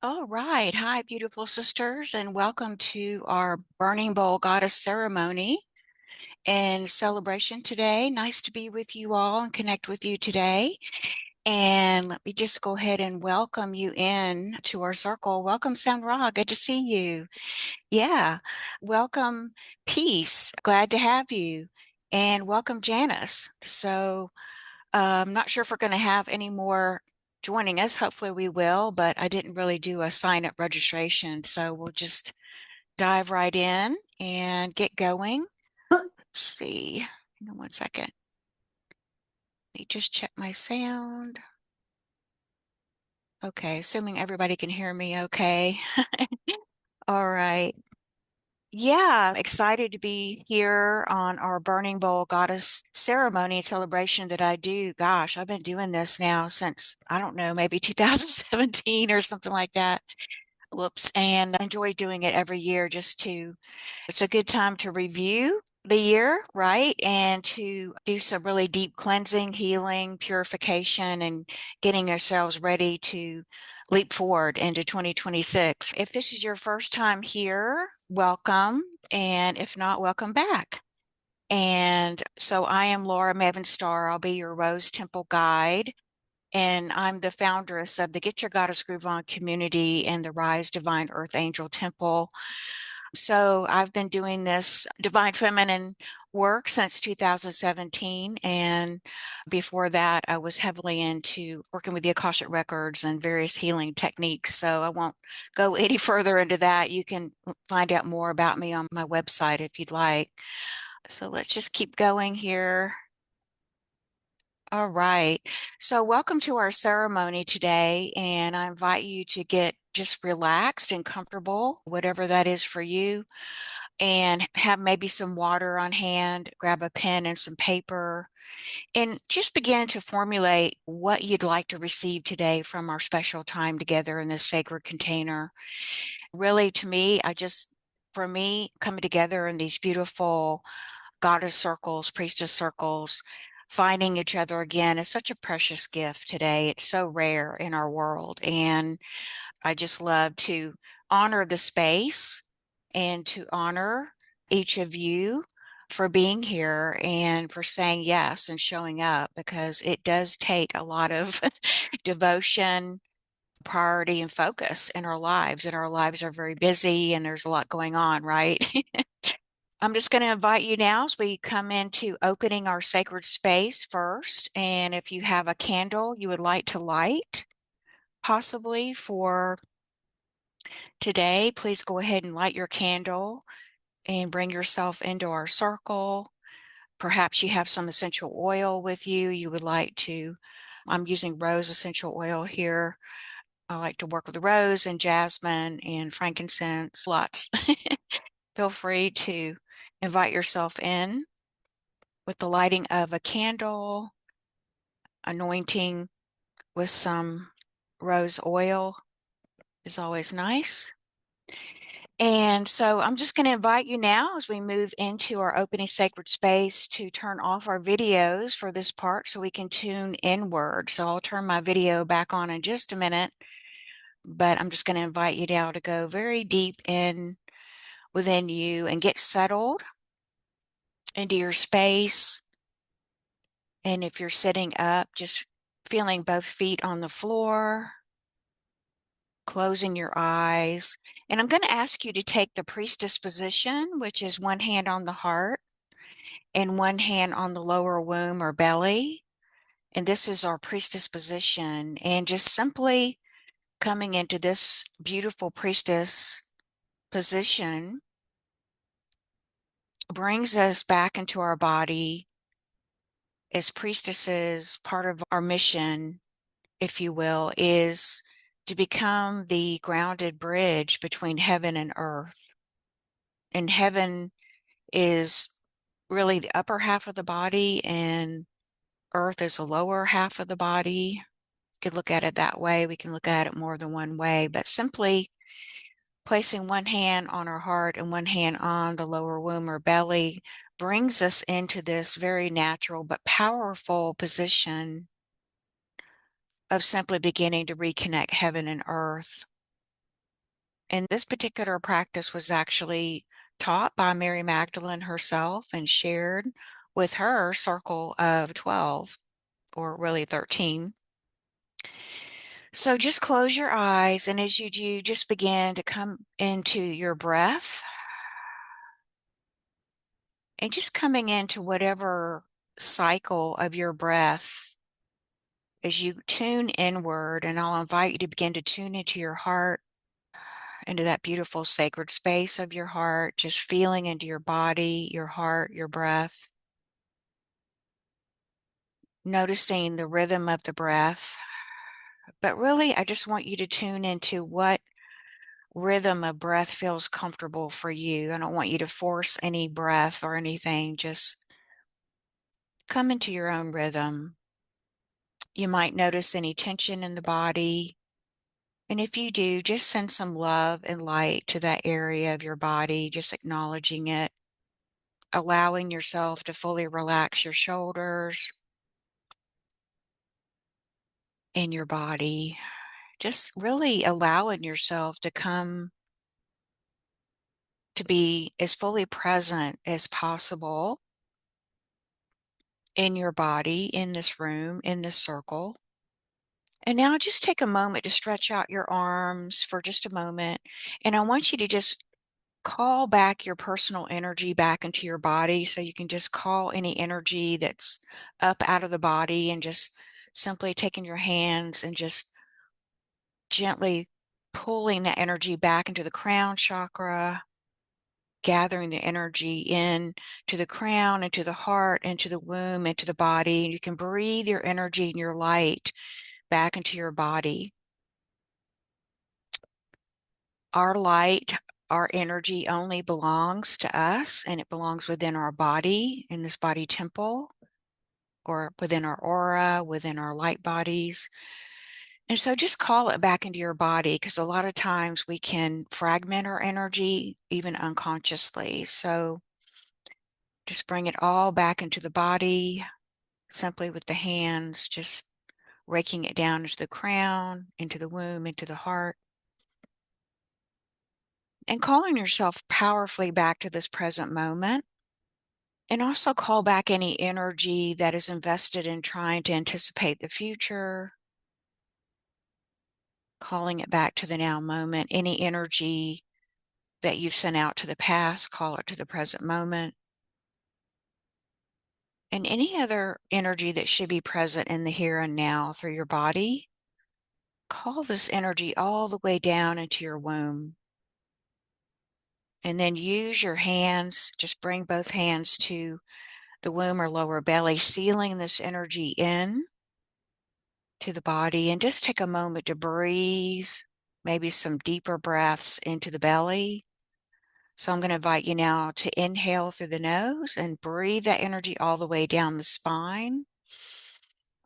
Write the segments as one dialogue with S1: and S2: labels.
S1: All right. Hi, beautiful sisters, and welcome to our Burning Bowl Goddess ceremony and celebration today. Nice to be with you all and connect with you today. And let me just go ahead and welcome you in to our circle. Welcome, Sandra. Good to see you. Yeah. Welcome, Peace. Glad to have you. And welcome, Janice. I'm not sure if we're going to have any more joining us. Hopefully we will, but I didn't really do a sign up registration. So we'll just dive right in and get going. Let's see. Hang on one second. Let me just check my sound. Okay, assuming everybody can hear me okay. All right. Yeah, excited to be here on our Burning Bowl Goddess ceremony and celebration that I do. Gosh, I've been doing this now since, I don't know, maybe 2017 or something like that. Whoops. And I enjoy doing it every year it's a good time to review the year, right? And to do some really deep cleansing, healing, purification, and getting ourselves ready to leap forward into 2026. If this is your first time here, welcome. And if not, welcome back. And so I am Laura Mavin Starr. I'll be your Rose Temple guide. And I'm the foundress of the Get Your Goddess Groove On community and the Rise Divine Earth Angel Temple. So I've been doing this divine feminine work since 2017. And before that, I was heavily into working with the Akashic Records and various healing techniques. So I won't go any further into that. You can find out more about me on my website if you'd like. So let's just keep going here. All right. So welcome to our ceremony today, and I invite you to get just relaxed and comfortable, whatever that is for you, and have maybe some water on hand, grab a pen and some paper, and just begin to formulate what you'd like to receive today from our special time together in this sacred container. Really, to me, for me, coming together in these beautiful goddess circles, priestess circles, finding each other again is such a precious gift today. It's so rare in our world. And I just love to honor the space and to honor each of you for being here and for saying yes and showing up, because it does take a lot of devotion, priority, and focus in our lives. And our lives are very busy and there's a lot going on, right? I'm just going to invite you now as we come into opening our sacred space first. And if you have a candle you would like to light, possibly for today, please go ahead and light your candle and bring yourself into our circle. Perhaps you have some essential oil with you. You would like to, I'm using rose essential oil here. I like to work with rose and jasmine and frankincense, lots. Feel free to invite yourself in with the lighting of a candle, anointing with some rose oil is always nice. And so I'm just going to invite you now as we move into our opening sacred space to turn off our videos for this part so we can tune inward. So I'll turn my video back on in just a minute, but I'm just going to invite you now to go very deep in within you and get settled into your space. And if you're sitting up, just feeling both feet on the floor, closing your eyes. And I'm going to ask you to take the priestess position, which is one hand on the heart and one hand on the lower womb or belly. And this is our priestess position. And just simply coming into this beautiful priestess position brings us back into our body as priestesses. Part of our mission, if you will, is to become the grounded bridge between heaven and earth. And heaven is really the upper half of the body, and earth is the lower half of the body. You could look at it that way. We can look at it more than one way, but simply placing one hand on our heart and one hand on the lower womb or belly brings us into this very natural but powerful position of simply beginning to reconnect heaven and earth. And this particular practice was actually taught by Mary Magdalene herself and shared with her circle of 12, or really 13. So just close your eyes, and as you do, just begin to come into your breath and just coming into whatever cycle of your breath as you tune inward. And I'll invite you to begin to tune into your heart, into that beautiful sacred space of your heart, just feeling into your body, your heart, your breath, noticing the rhythm of the breath. But really, I just want you to tune into what rhythm of breath feels comfortable for you. I don't want you to force any breath or anything. Just come into your own rhythm. You might notice any tension in the body. And if you do, just send some love and light to that area of your body, just acknowledging it, allowing yourself to fully relax your shoulders and your body. Just really allowing yourself to come to be as fully present as possible in your body, in this room, in this circle. And now just take a moment to stretch out your arms for just a moment. And I want you to just call back your personal energy back into your body. So you can just call any energy that's up out of the body, and just simply taking your hands and just gently pulling that energy back into the crown chakra, gathering the energy in to the crown, into the heart, into the womb, into the body. And you can breathe your energy and your light back into your body. Our light, our energy only belongs to us, and it belongs within our body, in this body temple, or within our aura, within our light bodies. And so just call it back into your body, because a lot of times we can fragment our energy even unconsciously. So just bring it all back into the body, simply with the hands, just raking it down into the crown, into the womb, into the heart, and calling yourself powerfully back to this present moment. And also call back any energy that is invested in trying to anticipate the future, calling it back to the now moment. Any energy that you've sent out to the past, call it to the present moment. And any other energy that should be present in the here and now through your body, call this energy all the way down into your womb. And then use your hands, just bring both hands to the womb or lower belly, sealing this energy in to the body. And just take a moment to breathe, maybe some deeper breaths into the belly. So I'm going to invite you now to inhale through the nose and breathe that energy all the way down the spine.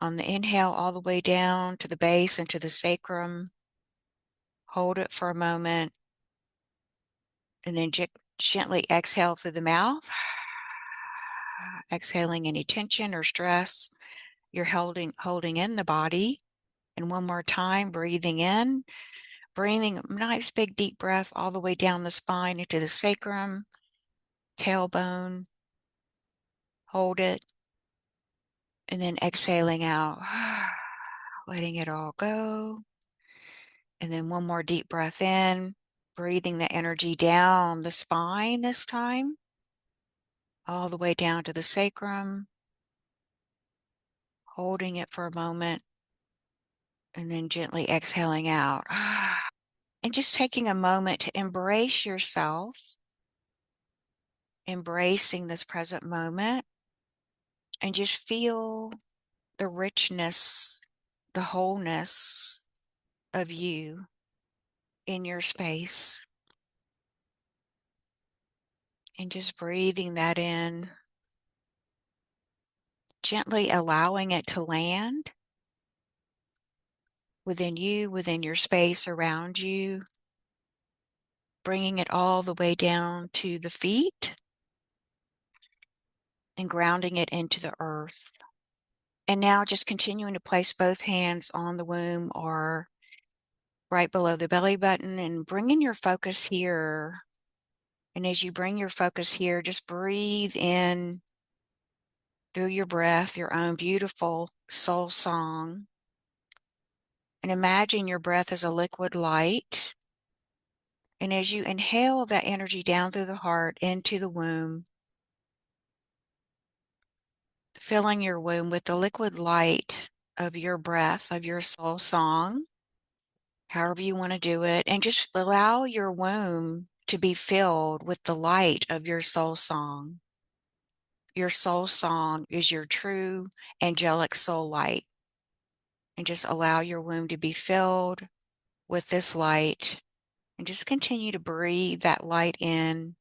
S1: On the inhale, all the way down to the base and to the sacrum. Hold it for a moment, and then gently exhale through the mouth, exhaling any tension or stress you're holding in the body. And one more time, breathing in, breathing a nice big deep breath all the way down the spine into the sacrum, tailbone. Hold it, and then exhaling out, letting it all go. And then one more deep breath in, breathing the energy down the spine this time, all the way down to the sacrum, holding it for a moment, and then gently exhaling out. And just taking a moment to embrace yourself, embracing this present moment, and just feel the richness, the wholeness of you in your space. And just breathing that in, gently allowing it to land within you, within your space around you, bringing it all the way down to the feet and grounding it into the earth. And now just continuing to place both hands on the womb or right below the belly button, and bringing your focus here. And as you bring your focus here, just breathe in through your breath, your own beautiful soul song. And imagine your breath as a liquid light. And as you inhale that energy down through the heart into the womb, filling your womb with the liquid light of your breath, of your soul song, however you want to do it, and just allow your womb to be filled with the light of your soul song. Your soul song is your true angelic soul light. And just allow your womb to be filled with this light, and just continue to breathe that light in,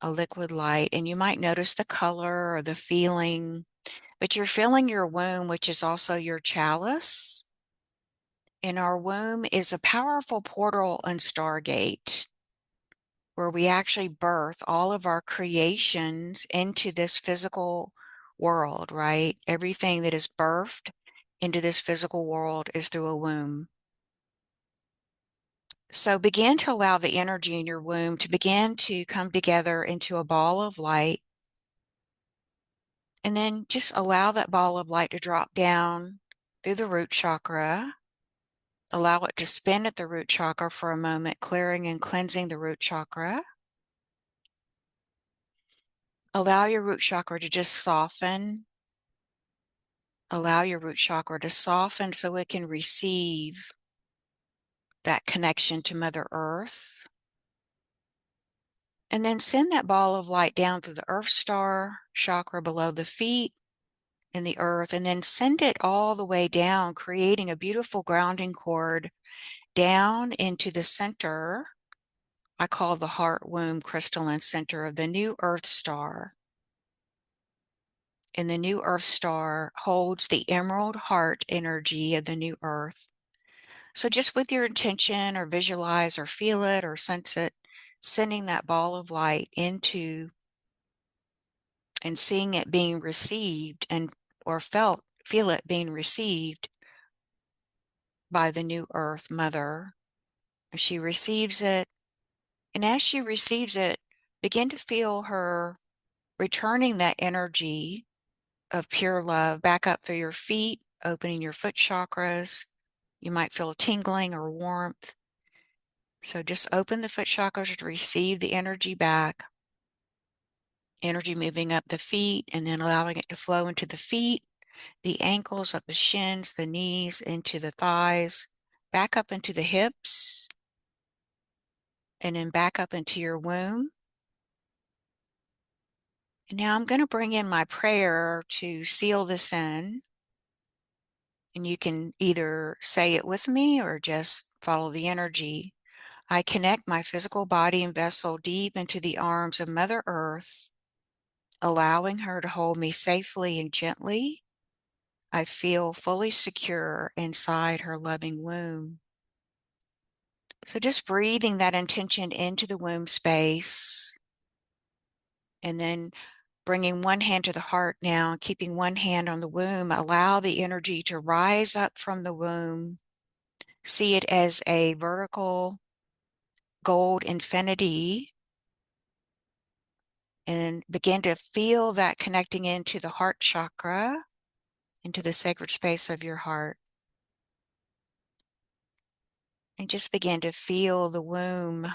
S1: a liquid light. And you might notice the color or the feeling, but you're filling your womb, which is also your chalice. And our womb is a powerful portal and stargate where we actually birth all of our creations into this physical world, right? Everything that is birthed into this physical world is through a womb. So begin to allow the energy in your womb to begin to come together into a ball of light. And then just allow that ball of light to drop down through the root chakra. Allow it to spin at the root chakra for a moment, clearing and cleansing the root chakra. Allow your root chakra to just soften. Allow your root chakra to soften so it can receive that connection to Mother Earth. And then send that ball of light down through the Earth Star chakra below the feet in the earth, and then send it all the way down, creating a beautiful grounding cord down into the center. I call the heart womb crystalline center of the new Earth Star. And the new Earth Star holds the emerald heart energy of the new Earth. So just with your intention, or visualize or feel it or sense it, sending that ball of light into and seeing it being received, and or feel it being received by the new Earth Mother. She receives it, and as she receives it, begin to feel her returning that energy of pure love back up through your feet, opening your foot chakras. You might feel tingling or warmth. So just open the foot chakras to receive the energy back. Energy moving up the feet, and then allowing it to flow into the feet, the ankles, up the shins, the knees, into the thighs, back up into the hips, and then back up into your womb. And now I'm going to bring in my prayer to seal this in. And you can either say it with me or just follow the energy. I connect my physical body and vessel deep into the arms of Mother Earth, allowing her to hold me safely and gently. I feel fully secure inside her loving womb. So just breathing that intention into the womb space, and then bringing one hand to the heart now, keeping one hand on the womb. Allow the energy to rise up from the womb. See it as a vertical gold infinity, and begin to feel that connecting into the heart chakra, into the sacred space of your heart. And just begin to feel the womb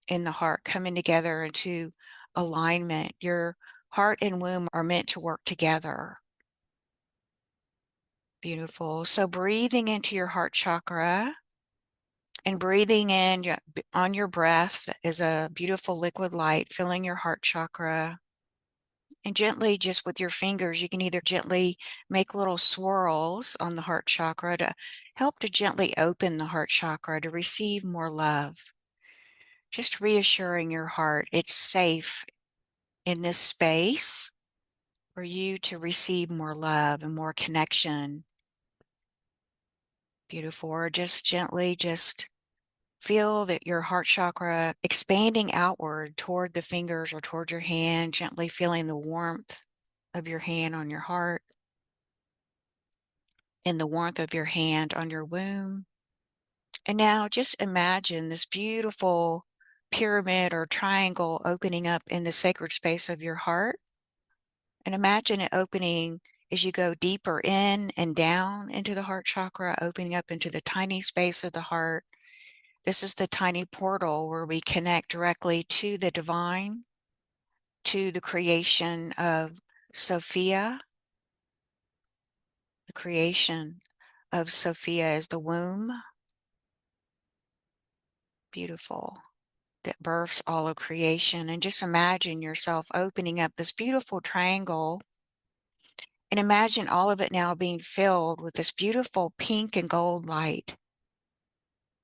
S1: and the heart coming together into alignment. Your heart and womb are meant to work together. Beautiful. So breathing into your heart chakra and breathing in on your breath is a beautiful liquid light filling your heart chakra. And gently, just with your fingers, you can either gently make little swirls on the heart chakra to help to gently open the heart chakra to receive more love. Just reassuring your heart it's safe in this space for you to receive more love and more connection. Beautiful. Or just gently, just feel that your heart chakra expanding outward toward the fingers or toward your hand, gently feeling the warmth of your hand on your heart and the warmth of your hand on your womb. And now just imagine this beautiful pyramid or triangle opening up in the sacred space of your heart. And imagine it opening as you go deeper in and down into the heart chakra, opening up into the tiny space of the heart. This is the tiny portal where we connect directly to the divine, to the creation of Sophia. The creation of Sophia is the womb. Beautiful. That births all of creation. And just imagine yourself opening up this beautiful triangle, and imagine all of it now being filled with this beautiful pink and gold light.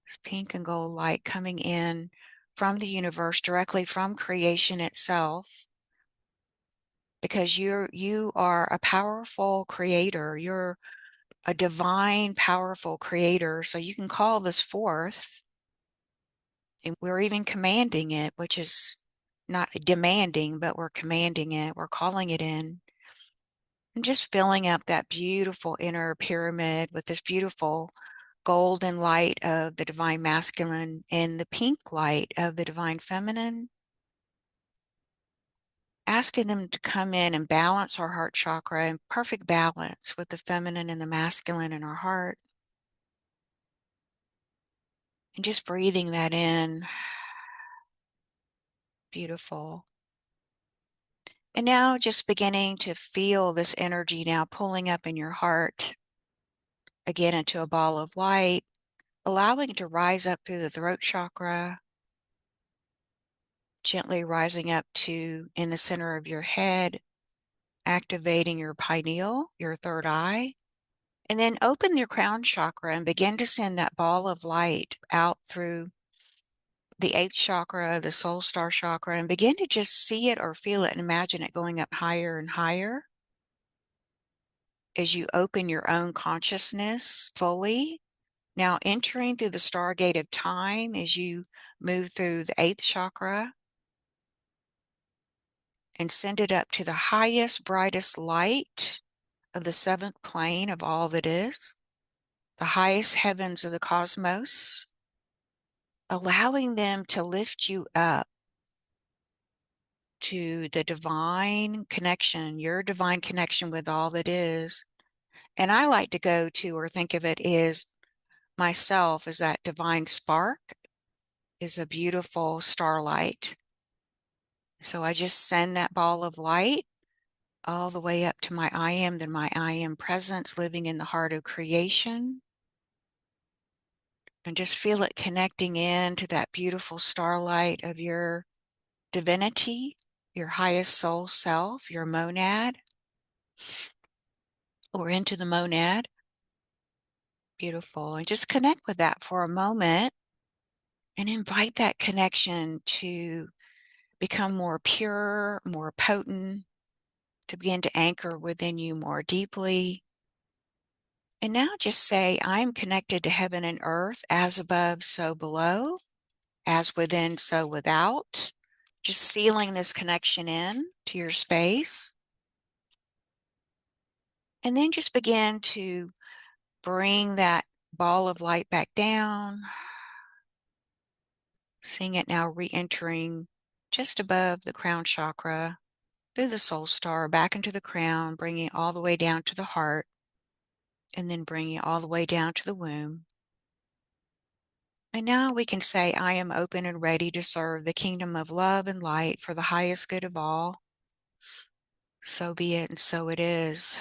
S1: This pink and gold light coming in from the universe, directly from creation itself, because you are a powerful creator. You're a divine, powerful creator. So you can call this forth, and we're even commanding it, which is not demanding, but we're commanding it. We're calling it in. And just filling up that beautiful inner pyramid with this beautiful golden light of the divine masculine and the pink light of the divine feminine. Asking them to come in and balance our heart chakra in perfect balance with the feminine and the masculine in our heart. And just breathing that in. Beautiful. And now just beginning to feel this energy now pulling up in your heart, again into a ball of light, allowing it to rise up through the throat chakra, gently rising up to in the center of your head, activating your pineal, your third eye, and then open your crown chakra and begin to send that ball of light out through the eighth chakra, the soul star chakra, and begin to just see it or feel it and imagine it going up higher and higher as you open your own consciousness fully. Now entering through the stargate of time as you move through the eighth chakra and send it up to the highest, brightest light of the seventh plane of all that is, the highest heavens of the cosmos, allowing them to lift you up to the divine connection, your divine connection with all that is. And I like to go to or think of it as myself as that divine spark is a beautiful starlight. So I just send that ball of light all the way up to my I am, then my I am presence living in the heart of creation. And just feel it connecting in to that beautiful starlight of your divinity, your highest soul self, your monad, or into the monad. Beautiful. And just connect with that for a moment and invite that connection to become more pure, more potent, to begin to anchor within you more deeply. And now just say, I am connected to heaven and earth, as above, so below, as within, so without. Just sealing this connection in to your space. And then just begin to bring that ball of light back down. Seeing it now re-entering just above the crown chakra, through the soul star, back into the crown, bringing it all the way down to the heart, and then bringing it all the way down to the womb. And now we can say, I am open and ready to serve the kingdom of love and light for the highest good of all. So be it, and so it is.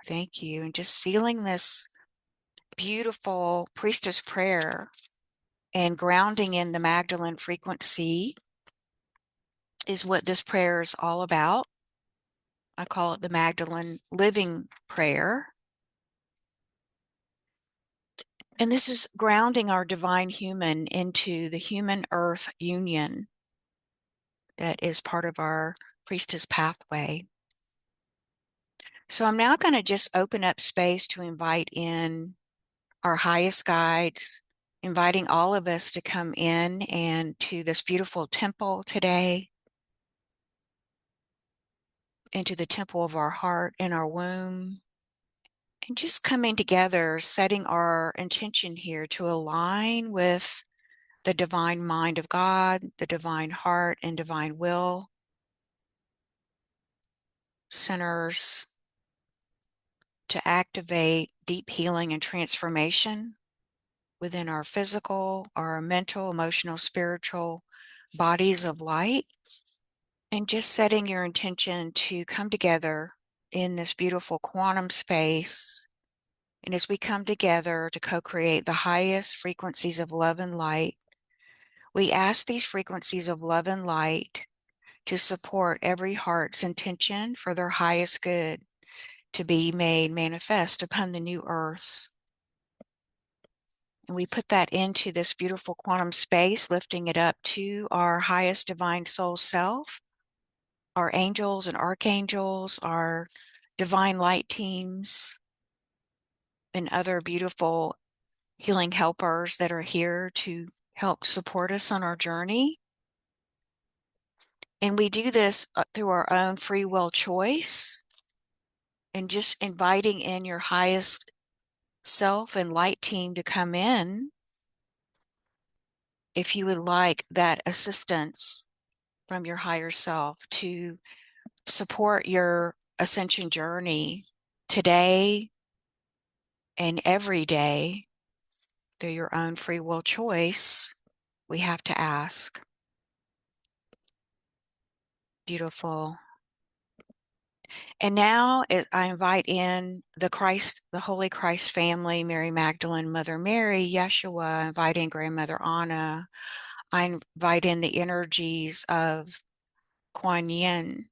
S1: Thank you. And just sealing this beautiful priestess prayer and grounding in the Magdalene frequency is what this prayer is all about. I call it the Magdalene living prayer. And this is grounding our divine human into the human earth union that is part of our priestess pathway. So I'm now going to just open up space to invite in our highest guides, inviting all of us to come in and to this beautiful temple today, into the temple of our heart and our womb, And just coming together, setting our intention here to align with the divine mind of God, the divine heart and divine will, centers to activate deep healing and transformation within our physical, our mental, emotional, spiritual bodies of light. And just setting your intention to come together in this beautiful quantum space. And as we come together to co-create the highest frequencies of love and light, we ask these frequencies of love and light to support every heart's intention for their highest good to be made manifest upon the new earth. And we put that into this beautiful quantum space, lifting it up to our highest divine soul self, our angels and archangels, our divine light teams, and other beautiful healing helpers that are here to help support us on our journey. And we do this through our own free will choice and just inviting in your highest self and light team to come in if you would like that assistance from your higher self to support your ascension journey today and every day through your own free will choice. We have to ask. Beautiful. And now I invite in the Christ, the Holy Christ family, Mary Magdalene, Mother Mary, Yeshua. I invite in Grandmother Anna. I invite in the energies of Kuan Yin.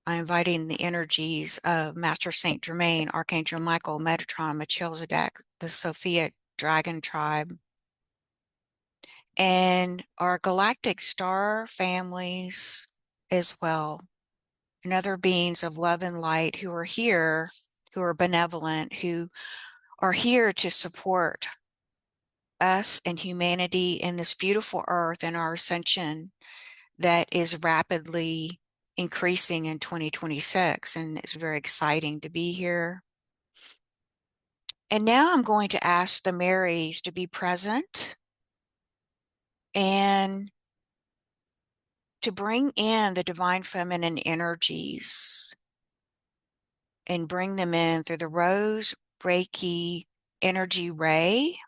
S1: I invite in the energies of Master Saint Germain, Archangel Michael, Metatron, Melchizedek, the Sophia Dragon Tribe, and our galactic star families as well, and other beings of love and light who are here, who are benevolent, who are here to support us and humanity in this beautiful earth and our ascension that is rapidly increasing in 2026. And it's very exciting to be here. And now I'm going to ask the Marys to be present and to bring in the divine feminine energies and bring them in through the Rose Reiki energy ray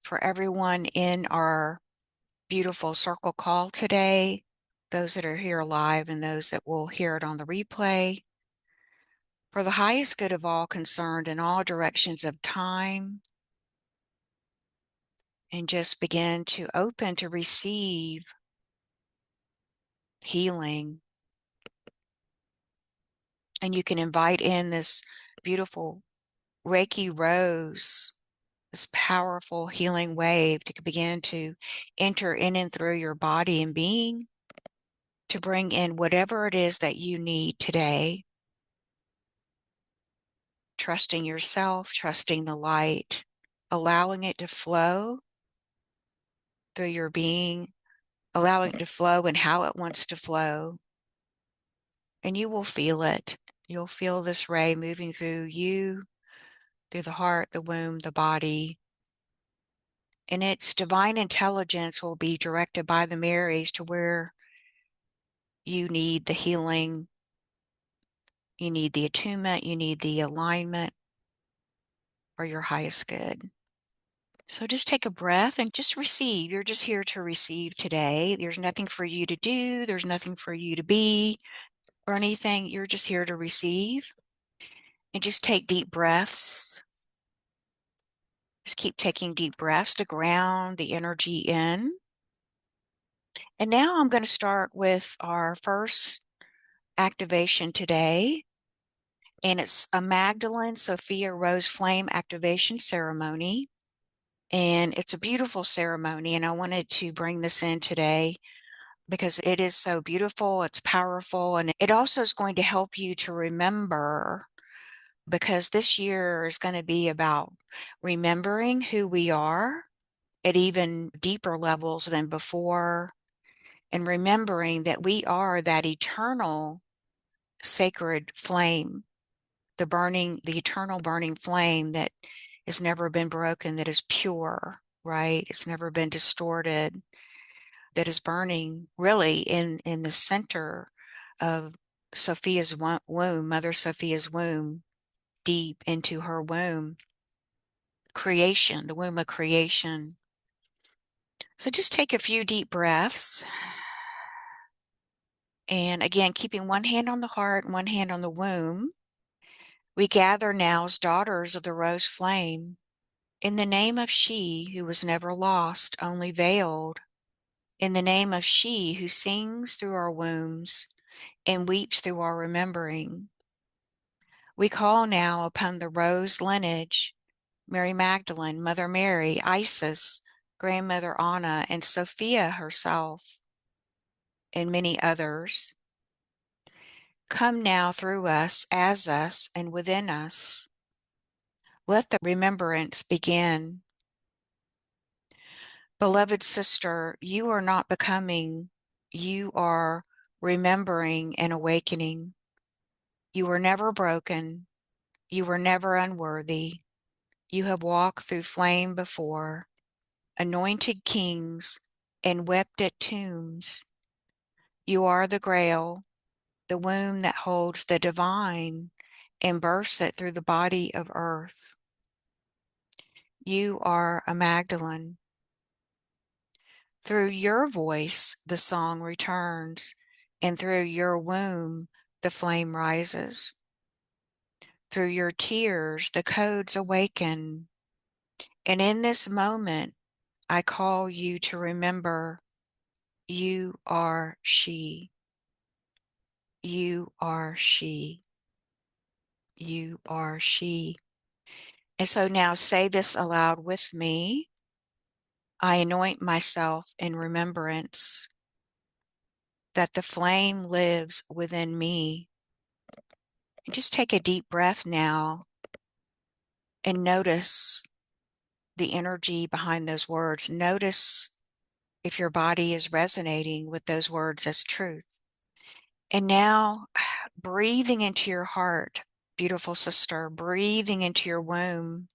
S1: for everyone in our beautiful circle call today, those that are here live and those that will hear it on the replay, for the highest good of all concerned in all directions of time, and just begin to open to receive healing. And you can invite in this beautiful Reiki rose, this powerful healing wave to begin to enter in and through your body and being, to bring in whatever it is that you need today, trusting yourself, trusting the light, allowing it to flow through your being, allowing it to flow and how it wants to flow. And you will feel it. You'll feel this ray moving through you, through the heart, the womb, the body. And its divine intelligence will be directed by the Marys to where you need the healing, you need the attunement, you need the alignment for your highest good. So just take a breath and just receive. You're just here to receive today. There's nothing for you to do. There's nothing for you to be or anything. You're just here to receive. And just take deep breaths. Just keep taking deep breaths to ground the energy in. And now I'm going to start with our first activation today. And it's a Magdalene Sophia Rose Flame activation ceremony. And it's a beautiful ceremony. And I wanted to bring this in today because it is so beautiful. It's powerful. And it also is going to help you to remember, because this year is going to be about remembering who we are at even deeper levels than before, and remembering that we are that eternal sacred flame the eternal burning flame that has never been broken, that is pure, right? It's never been distorted, that is burning really in the center of Sophia's womb, Mother Sophia's womb, deep into her womb, creation, the womb of creation. So just take a few deep breaths. And again, keeping one hand on the heart and one hand on the womb, we gather now as daughters of the rose flame in the name of she who was never lost, only veiled, in the name of she who sings through our wombs and weeps through our remembering. We call now upon the rose lineage, Mary Magdalene, Mother Mary, Isis, Grandmother Anna, and Sophia herself, and many others. Come now through us, as us, and within us. Let the remembrance begin. Beloved sister, you are not becoming, you are remembering and awakening. You were never broken, you were never unworthy. You have walked through flame before, anointed kings, and wept at tombs. You are the Grail, the womb that holds the divine and bursts it through the body of earth. You are a Magdalene. Through your voice the song returns, and through your womb the flame rises. Through your tears the codes awaken, and in this moment I call you to remember you are she. You are she. You are she. And so now say this aloud with me. I anoint myself in remembrance that the flame lives within me. And just take a deep breath now and notice the energy behind those words. Notice if your body is resonating with those words as truth. And now breathing into your heart, beautiful sister, breathing into your womb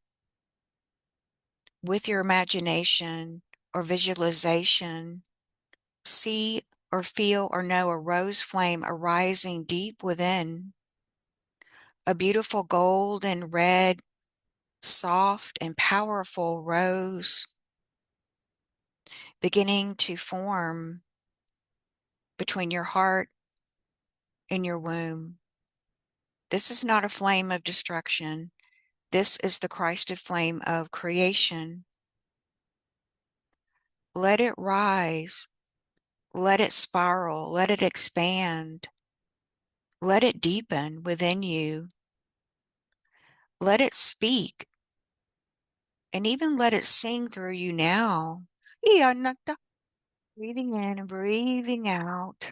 S1: with your imagination or visualization, see or feel or know a rose flame arising deep within, a beautiful gold and red, soft and powerful rose beginning to form between your heart and your womb. This is not a flame of destruction. This is the Christed flame of creation. Let it rise. Let it spiral. Let it expand. Let it deepen within you. Let it speak. And even let it sing through you now. Breathing in and breathing out.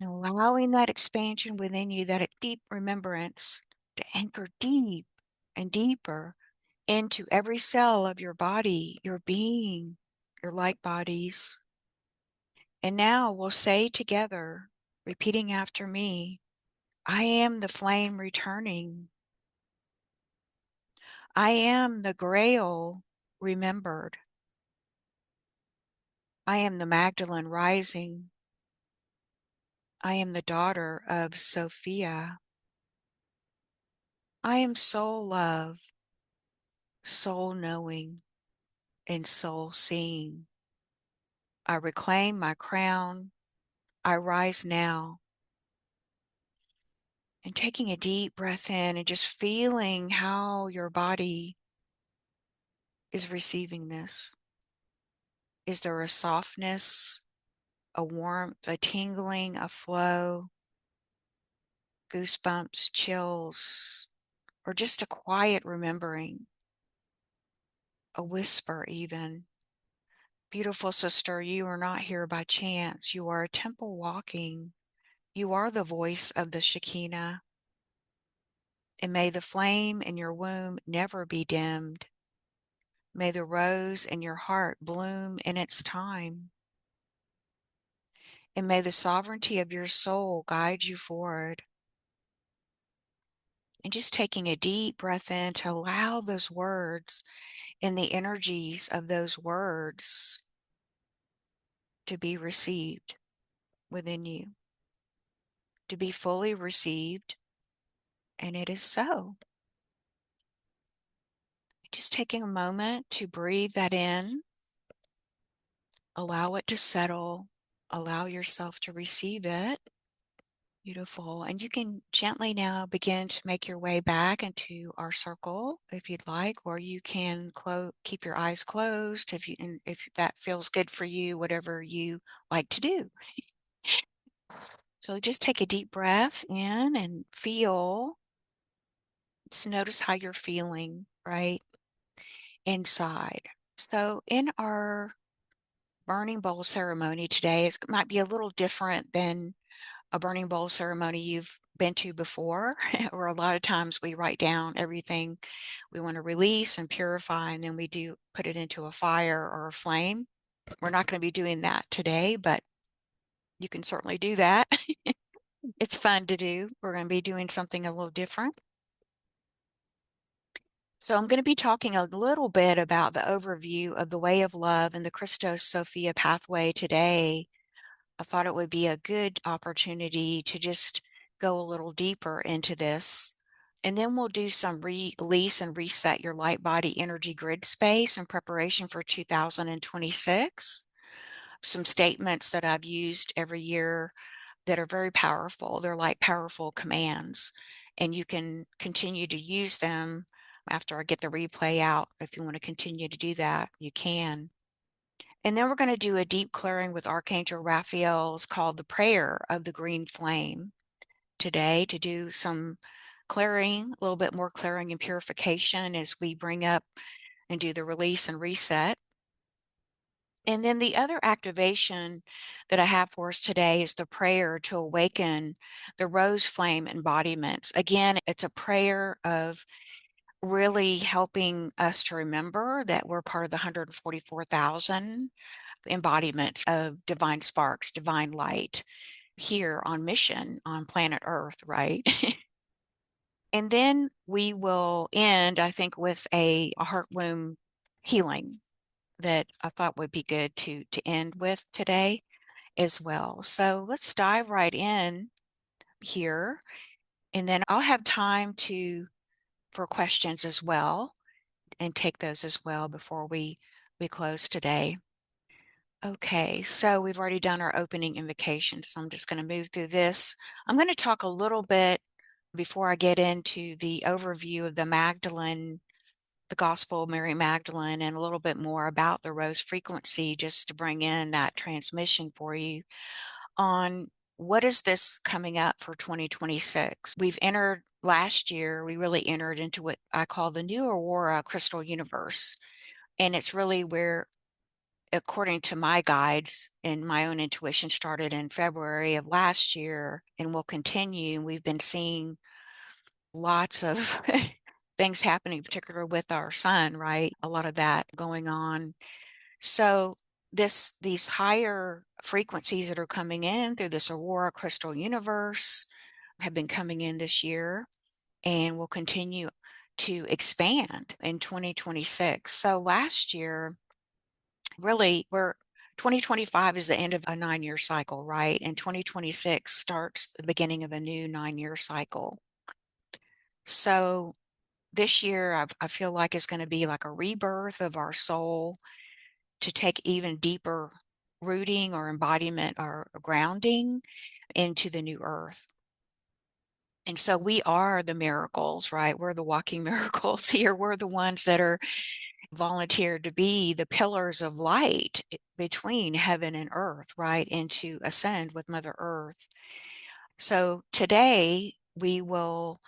S1: And allowing that expansion within you, that deep remembrance to anchor deep and deeper into every cell of your body, your being, your light bodies. And now we'll say together, repeating after me, I am the flame returning. I am the Grail remembered. I am the Magdalene rising. I am the daughter of Sophia. I am soul love, soul knowing, and soul seeing. I reclaim my crown. I rise now. And taking a deep breath in and just feeling how your body is receiving this. Is there a softness, a warmth, a tingling, a flow, goosebumps, chills, or just a quiet remembering, a whisper even? Beautiful sister, you are not here by chance. You are a temple walking. You are the voice of the Shekinah. And may the flame in your womb never be dimmed. May the rose in your heart bloom in its time. And may the sovereignty of your soul guide you forward. And just taking a deep breath in to allow those words and the energies of those words to be received within you, to be fully received. And it is so. Just taking a moment to breathe that in, allow it to settle, allow yourself to receive it. Beautiful. And you can gently now begin to make your way back into our circle if you'd like, or you can keep your eyes closed if that feels good for you, whatever you like to do. So just take a deep breath in and feel. Just notice how you're feeling right inside. So in our burning bowl ceremony today, it might be a little different than a burning bowl ceremony you've been to before, or a lot of times we write down everything we want to release and purify, and then we do put it into a fire or a flame. We're not going to be doing that today, but you can certainly do that. It's fun to do. We're going to be doing something a little different. So I'm going to be talking a little bit about the overview of the way of love and the Christos Sophia pathway today. I thought it would be a good opportunity to just go a little deeper into this. And then we'll do some release and reset your light body energy grid space in preparation for 2026. Some statements that I've used every year that are very powerful. They're like powerful commands, and you can continue to use them after I get the replay out. If you want to continue to do that, you can. And then we're going to do a deep clearing with Archangel Raphael. It's called the Prayer of the Green Flame today, to do some clearing, a little bit more clearing and purification as we bring up and do the release and reset. And then the other activation that I have for us today is the prayer to awaken the rose flame embodiments. Again, it's a prayer of really helping us to remember that we're part of the 144,000 embodiments of divine sparks, divine light here on mission on planet Earth, right? And then we will end, I think, with a heart womb healing that I thought would be good to end with today as well. So let's dive right in here, and then I'll have time to for questions as well, and take those as well before we close today. Okay, so we've already done our opening invocation, so I'm just going to move through this. I'm going to talk a little bit before I get into the overview of the Magdalene, the Gospel of Mary Magdalene, and a little bit more about the rose frequency, just to bring in that transmission for you on what is this coming up for 2026. We've entered last year, we really entered into what I call the new Aurora Krystal Universe. And it's really where, according to my guides and my own intuition, started in February of last year and will continue. We've been seeing lots of things happening, particularly with our sun, right? A lot of that going on. So these higher frequencies that are coming in through this Aurora Krystal Universe have been coming in this year and will continue to expand in 2026. So last year, really, 2025 is the end of a 9-year cycle, right? And 2026 starts the beginning of a new 9-year cycle. So this year, I feel like it's going to be like a rebirth of our soul to take even deeper rooting or embodiment or grounding into the new earth. And so we are the miracles, right? We're the walking miracles here. We're the ones that are volunteered to be the pillars of light between heaven and earth, right? And to ascend with Mother Earth. So today we will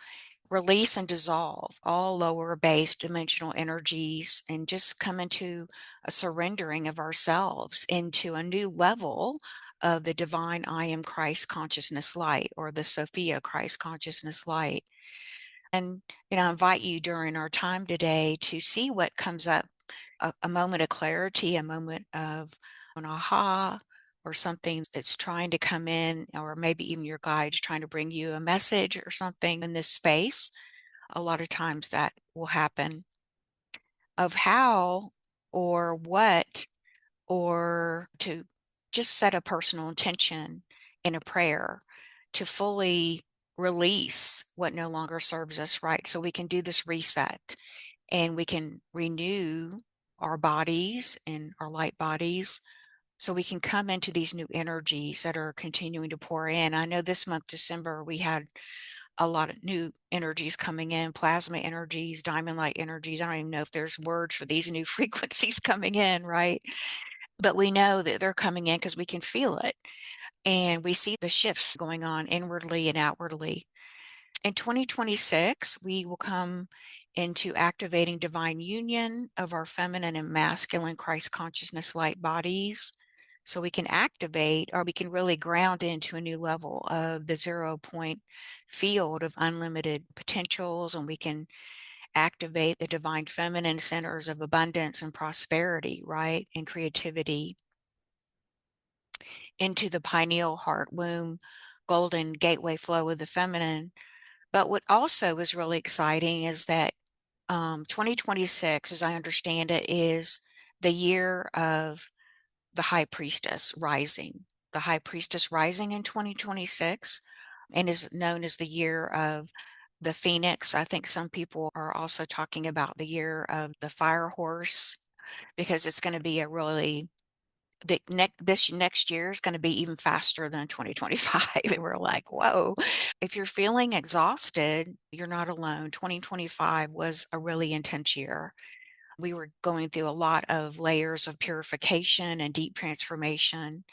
S1: release and dissolve all lower base dimensional energies and just come into a surrendering of ourselves into a new level of the divine I am Christ consciousness light, or the Sophia Christ consciousness light. And I invite you during our time today to see what comes up, a moment of clarity, a moment of an aha, or something that's trying to come in, or maybe even your guide's trying to bring you a message or something in this space. a lot of times that will happen, of how or what, or to just set a personal intention in a prayer to fully release what no longer serves us, right? So we can do this reset and we can renew our bodies and our light bodies so we can come into these new energies that are continuing to pour in. I know this month, December, we had a lot of new energies coming in, plasma energies, diamond light energies. I don't even know if there's words for these new frequencies coming in, right? But we know that they're coming in because we can feel it. And we see the shifts going on inwardly and outwardly. In 2026, we will come into activating divine union of our feminine and masculine Christ consciousness light bodies. So we can activate, or we can really ground into a new level of the 0 point field of unlimited potentials, and we can activate the divine feminine centers of abundance and prosperity, right? And creativity into the pineal heart womb, golden gateway flow of the feminine. But what also is really exciting is that 2026, as I understand it, is the year of the High Priestess rising. The High Priestess rising in 2026 and is known as the year of the Phoenix. I think some people are also talking about the year of the Fire Horse because it's going to be a really this next year is going to be even faster than 2025. And we're like, whoa. If you're feeling exhausted, you're not alone. 2025 was a really intense year. We were going through a lot of layers of purification and deep transformation.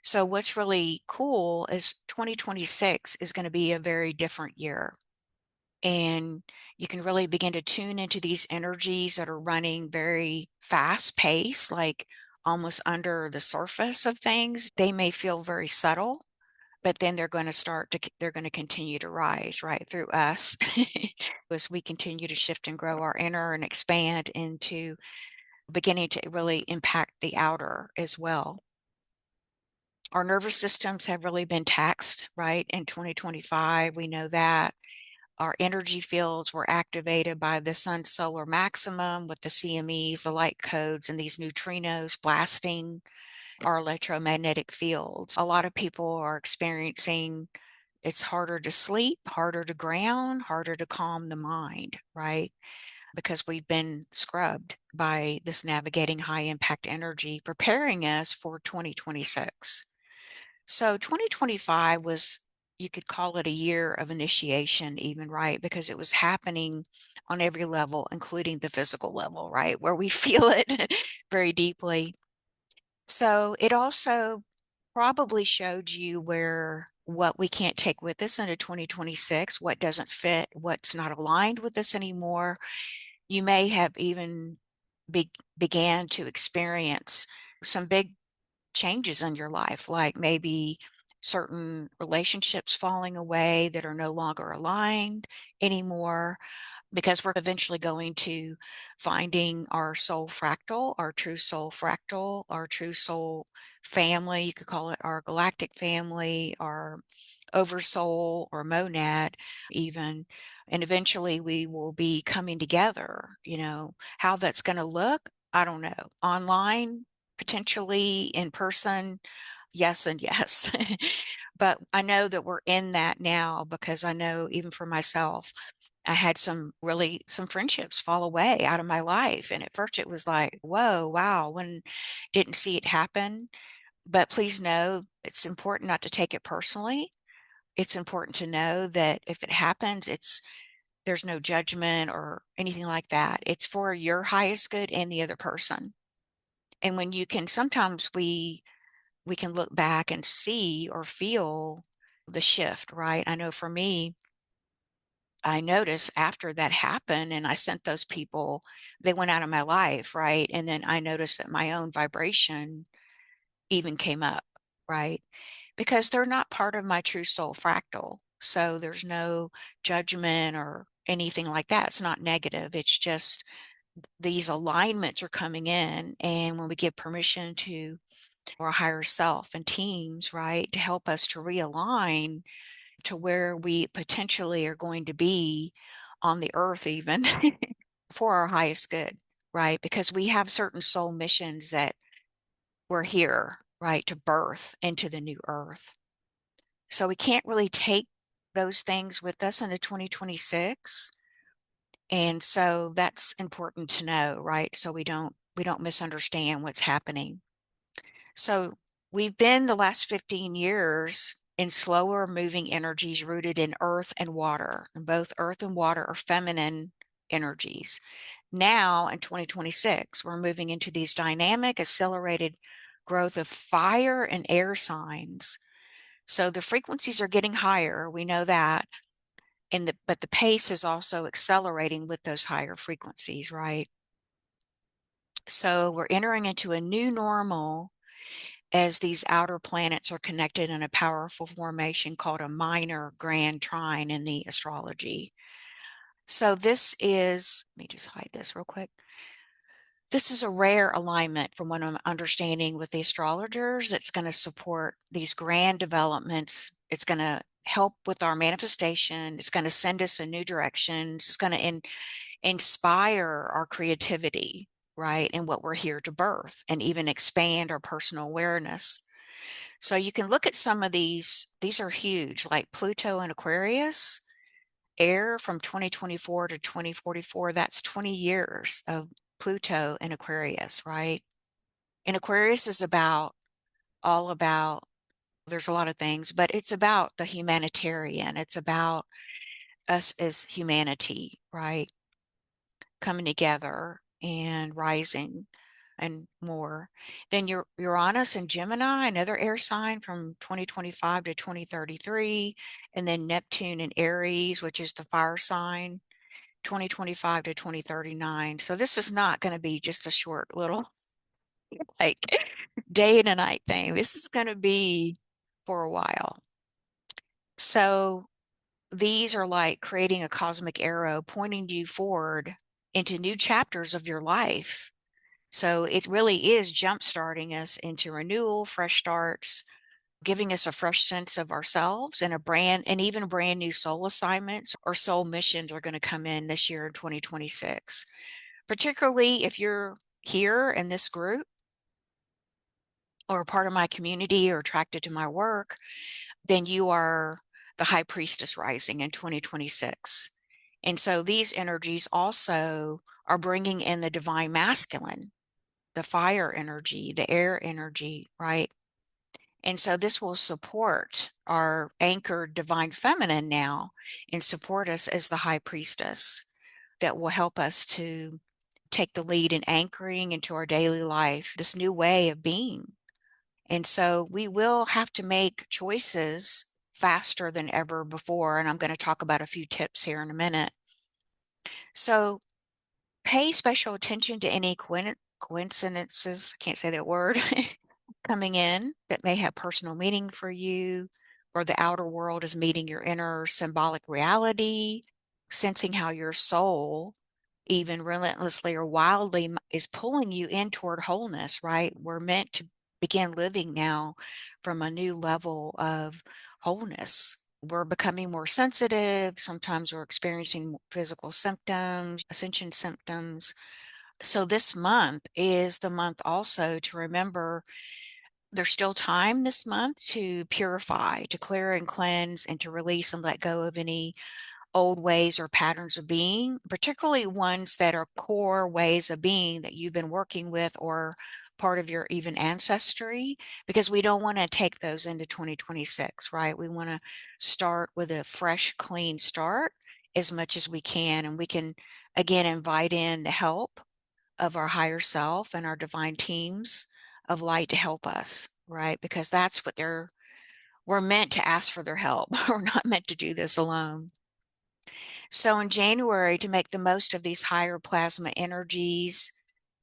S1: So what's really cool is 2026 is going to be a very different year. And you can really begin to tune into these energies that are running very fast pace, like almost under the surface of things. They may feel very subtle, but then they're going to continue to rise right through us as we continue to shift and grow our inner and expand into beginning to really impact the outer as well. Our nervous systems have really been taxed, right? In 2025, we know that. Our energy fields were activated by the sun solar maximum with the CMEs, the light codes, and these neutrinos blasting our electromagnetic fields. A lot of people are experiencing it's harder to sleep, harder to ground, harder to calm the mind, right? Because we've been scrubbed by this navigating high impact energy, preparing us for 2026. So 2025 was, you could call it a year of initiation, even, right? Because it was happening on every level, including the physical level, right? Where we feel it very deeply. So it also probably showed you where what we can't take with us into 2026, what doesn't fit, what's not aligned with us anymore. You may have even began to experience some big changes in your life, like maybe certain relationships falling away that are no longer aligned anymore, because we're eventually going to finding our soul fractal, our true soul fractal, our true soul family. You could call it our galactic family, our oversoul or monad, even. And eventually we will be coming together. How that's going to look, I don't know. Online, potentially in person, yes and yes. But I know that we're in that now because I know even for myself, I had some friendships fall away out of my life. And at first it was like, whoa, wow, when didn't see it happen. But please know it's important not to take it personally. It's important to know that if it happens, there's no judgment or anything like that. It's for your highest good and the other person. And when you can, sometimes we can look back and see or feel the shift, right? I know for me, I noticed after that happened and I sent those people, they went out of my life, right? And then I noticed that my own vibration even came up, right? Because they're not part of my true soul fractal. So there's no judgment or anything like that. It's not negative. It's just these alignments are coming in. And when we give permission to our higher self and teams, right, to help us to realign to where we potentially are going to be on the earth even for our highest good, right? Because we have certain soul missions that we're here, right, to birth into the new earth. So we can't really take those things with us into 2026. And so that's important to know, right? So we don't misunderstand what's happening. So we've been the last 15 years in slower moving energies rooted in earth and water. And both earth and water are feminine energies. Now in 2026, we're moving into these dynamic, accelerated growth of fire and air signs. So the frequencies are getting higher. We know that. But the pace is also accelerating with those higher frequencies, right? So we're entering into a new normal as these outer planets are connected in a powerful formation called a minor grand trine in the astrology. So this is, let me just hide this real quick. This is a rare alignment from what I'm understanding with the astrologers. It's going to support these grand developments. It's going to help with our manifestation. It's going to send us in new directions. It's going to inspire our creativity, right? And what we're here to birth and even expand our personal awareness. So you can look at some of these are huge, like Pluto and Aquarius, air from 2024 to 2044. That's 20 years of Pluto and Aquarius, right? And Aquarius is all about, there's a lot of things, but it's about the humanitarian. It's about us as humanity, right? Coming together and rising and more. Then your Uranus and Gemini, another air sign from 2025 to 2033, and then Neptune and Aries, which is the fire sign, 2025 to 2039. So this is not going to be just a short little like day and a night thing. This is going to be for a while. So these are like creating a cosmic arrow pointing you forward into new chapters of your life. So it really is jump starting us into renewal, fresh starts, giving us a fresh sense of ourselves and even brand new soul assignments or soul missions are going to come in this year in 2026. Particularly if you're here in this group or a part of my community or attracted to my work, then you are the High Priestess rising in 2026. And so these energies also are bringing in the divine masculine, the fire energy, the air energy, right? And so this will support our anchored divine feminine now and support us as the High Priestess that will help us to take the lead in anchoring into our daily life, this new way of being. And so we will have to make choices faster than ever before. And I'm going to talk about a few tips here in a minute. So pay special attention to any coincidences, I can't say that word, coming in that may have personal meaning for you, or the outer world is meeting your inner symbolic reality, sensing how your soul, even relentlessly or wildly, is pulling you in toward wholeness, right? We're meant to begin living now from a new level of wholeness. We're becoming more sensitive. Sometimes we're experiencing physical symptoms, ascension symptoms. So this month is the month also to remember there's still time this month to purify, to clear and cleanse, and to release and let go of any old ways or patterns of being, particularly ones that are core ways of being that you've been working with or part of your even ancestry, because we don't want to take those into 2026, right? We want to start with a fresh, clean start as much as we can. And we can, again, invite in the help of our higher self and our divine teams of light to help us, right? Because that's what we're meant to ask for their help. We're not meant to do this alone. So in January, to make the most of these higher plasma energies,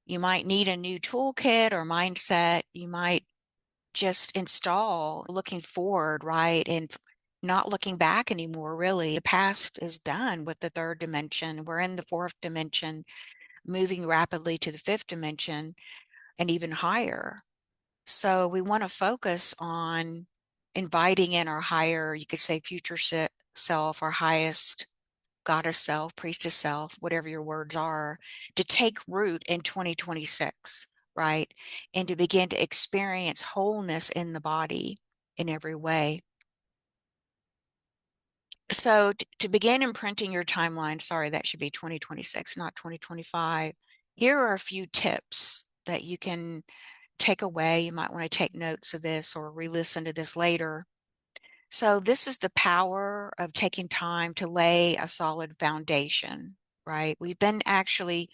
S1: you might need a new toolkit or mindset. You might just install looking forward, right? And not looking back anymore, really. The past is done with the third dimension. We're in the fourth dimension, moving rapidly to the fifth dimension and even higher. So we want to focus on inviting in our higher, you could say future self, our highest goddess self, priestess self, whatever your words are, to take root in 2026, right? And to begin to experience wholeness in the body in every way. So to begin imprinting your timeline, sorry, that should be 2026, not 2025. Here are a few tips that you can take away. You might want to take notes of this or re-listen to this later. So this is the power of taking time to lay a solid foundation, right? We've been actually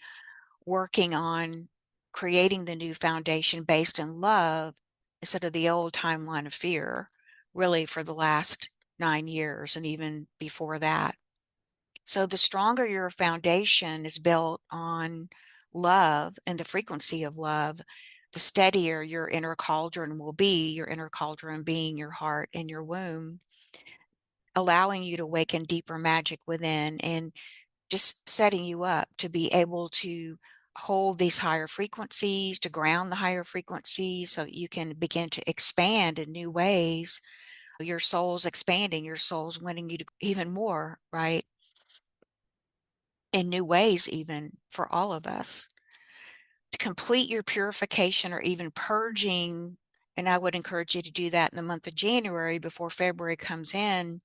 S1: working on creating the new foundation based in love instead of the old timeline of fear, really for the last 9 years and even before that. So the stronger your foundation is built on love and the frequency of love, the steadier your inner cauldron will be, your inner cauldron being your heart and your womb, allowing you to awaken deeper magic within and just setting you up to be able to hold these higher frequencies, to ground the higher frequencies so that you can begin to expand in new ways. Your soul's expanding, your soul's wanting you to even more, right? In new ways, even for all of us. To complete your purification or even purging, and I would encourage you to do that in the month of January before February comes in,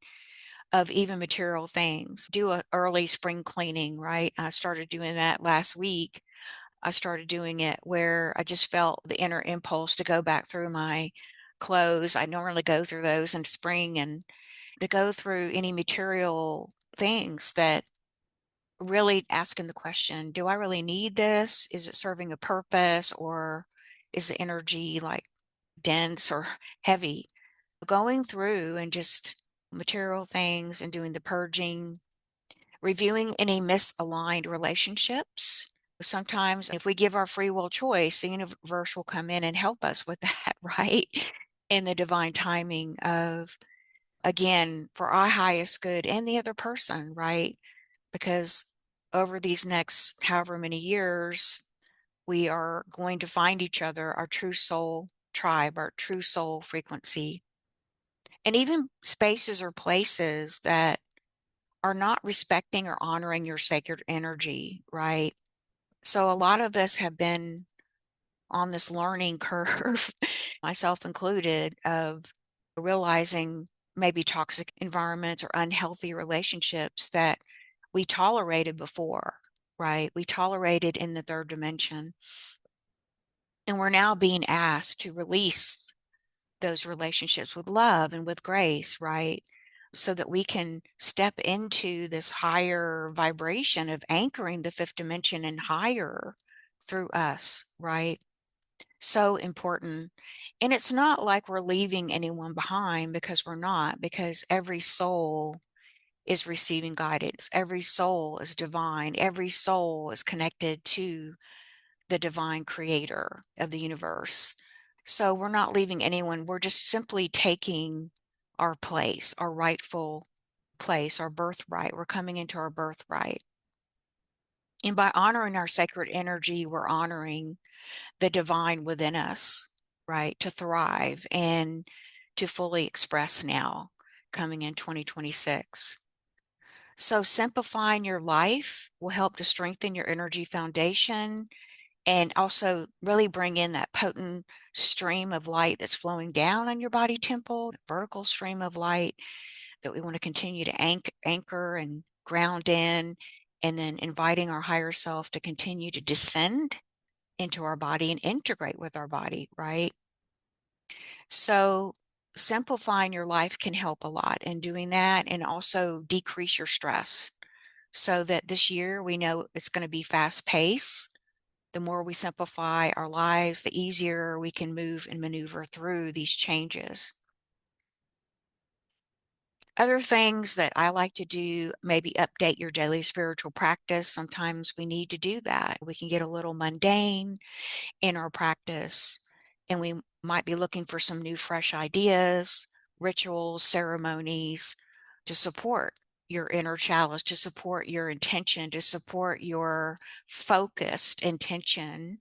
S1: of even material things. Do a early spring cleaning, right? I started doing that last week. I started doing it where I just felt the inner impulse to go back through my clothes. I normally go through those in spring, and to go through any material things that really asking the question, do I really need this? Is it serving a purpose, or is the energy like dense or heavy? Going through and just material things and doing the purging, reviewing any misaligned relationships. Sometimes if we give our free will choice, the universe will come in and help us with that, right? In the divine timing of, again, for our highest good and the other person, right? Because over these next however many years, we are going to find each other, our true soul tribe, our true soul frequency, and even spaces or places that are not respecting or honoring your sacred energy, right? So a lot of us have been on this learning curve, myself included, of realizing maybe toxic environments or unhealthy relationships that we tolerated before, right? We tolerated in the third dimension. And we're now being asked to release those relationships with love and with grace, right? So that we can step into this higher vibration of anchoring the fifth dimension and higher through us, right? So important. And it's not like we're leaving anyone behind, because we're not, because every soul is receiving guidance. Every soul is divine. Every soul is connected to the divine creator of the universe. So we're not leaving anyone. We're just simply taking our place, our rightful place, our birthright. We're coming into our birthright. And by honoring our sacred energy, we're honoring the divine within us, right? To thrive and to fully express now coming in 2026. So simplifying your life will help to strengthen your energy foundation and also really bring in that potent stream of light that's flowing down on your body temple, vertical stream of light that we want to continue to anchor and ground in, and then inviting our higher self to continue to descend into our body and integrate with our body, right? So simplifying your life can help a lot in doing that, and also decrease your stress so that this year we know it's going to be fast paced. The more we simplify our lives, the easier we can move and maneuver through these changes. Other things that I like to do, maybe update your daily spiritual practice. Sometimes we need to do that. We can get a little mundane in our practice, and we might be looking for some new, fresh ideas, rituals, ceremonies to support your inner chalice, to support your intention, to support your focused intention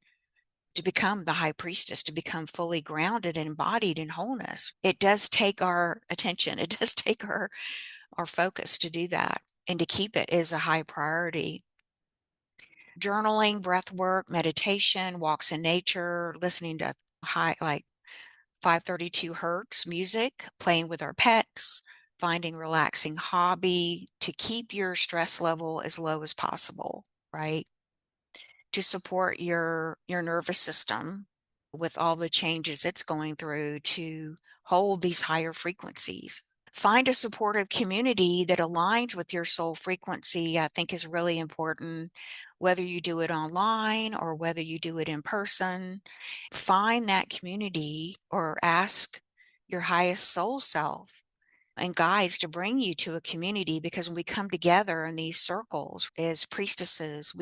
S1: to become the high priestess, to become fully grounded and embodied in wholeness. It does take our attention. It does take our focus to do that. and to keep it is a high priority. Journaling, breath work, meditation, walks in nature, listening to high, like 532 hertz music, playing with our pets, finding relaxing hobby to keep your stress level as low as possible, right? To support your nervous system with all the changes it's going through to hold these higher frequencies. Find a supportive community that aligns with your soul frequency, I think is really important, whether you do it online or whether you do it in person. Find that community or ask your highest soul self and guides to bring you to a community, because when we come together in these circles as priestesses,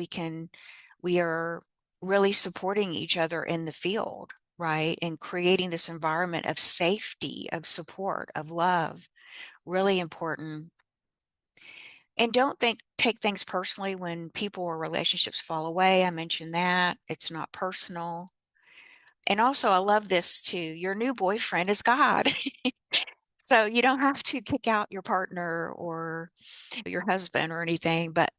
S1: we are really supporting each other in the field, right? And creating this environment of safety, of support, of love. Really important. And don't take things personally when people or relationships fall away. I mentioned that. It's not personal. And also, I love this too. Your new boyfriend is God. So you don't have to kick out your partner or your husband or anything. But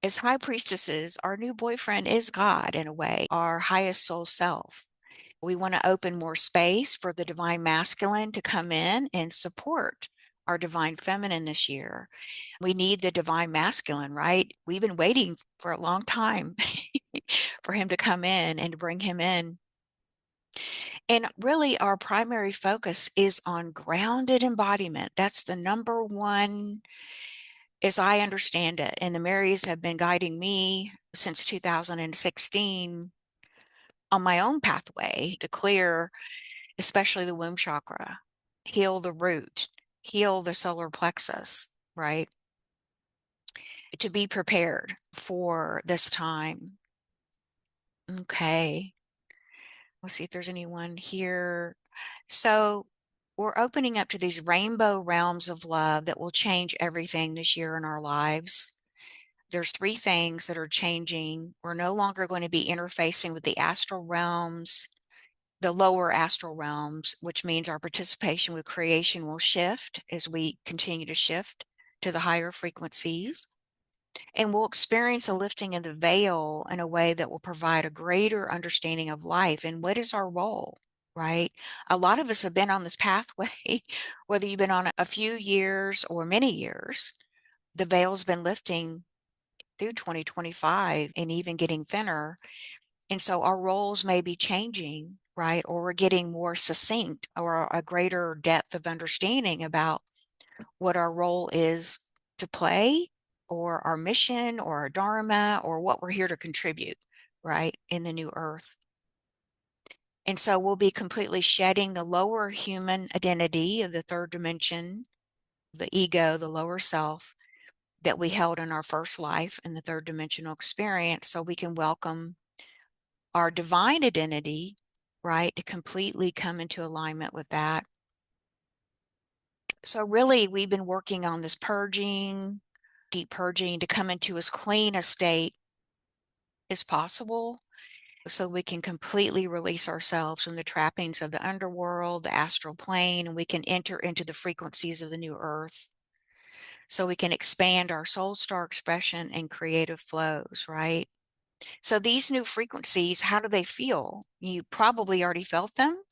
S1: as high priestesses, our new boyfriend is God in a way, our highest soul self. We want to open more space for the divine masculine to come in and support our divine feminine this year. We need the divine masculine, right? We've been waiting for a long time for him to come in and to bring him in. And really, our primary focus is on grounded embodiment. That's the number one, as I understand it. And the Marys have been guiding me since 2016 on my own pathway to clear, especially the womb chakra, heal the root, heal the solar plexus, right? To be prepared for this time. Okay. Let's see if there's anyone here. So we're opening up to these rainbow realms of love that will change everything this year in our lives. There's three things that are changing. We're no longer going to be interfacing with the astral realms, the lower astral realms, which means our participation with creation will shift as we continue to shift to the higher frequencies. And we'll experience a lifting of the veil in a way that will provide a greater understanding of life and what is our role, right? A lot of us have been on this pathway, whether you've been on a few years or many years, the veil's been lifting through 2025 and even getting thinner. And so our roles may be changing, right? Or we're getting more succinct or a greater depth of understanding about what our role is to play, or our mission, or our dharma, or what we're here to contribute, right, in the new earth. And so we'll be completely shedding the lower human identity of the third dimension, the ego, the lower self that we held in our first life in the third dimensional experience, so we can welcome our divine identity, right, to completely come into alignment with that. So really, we've been working on this purging, deep purging, to come into as clean a state as possible so we can completely release ourselves from the trappings of the underworld, the astral plane, and we can enter into the frequencies of the new earth. So we can expand our soul star expression and creative flows, right? So these new frequencies, how do they feel? You probably already felt them.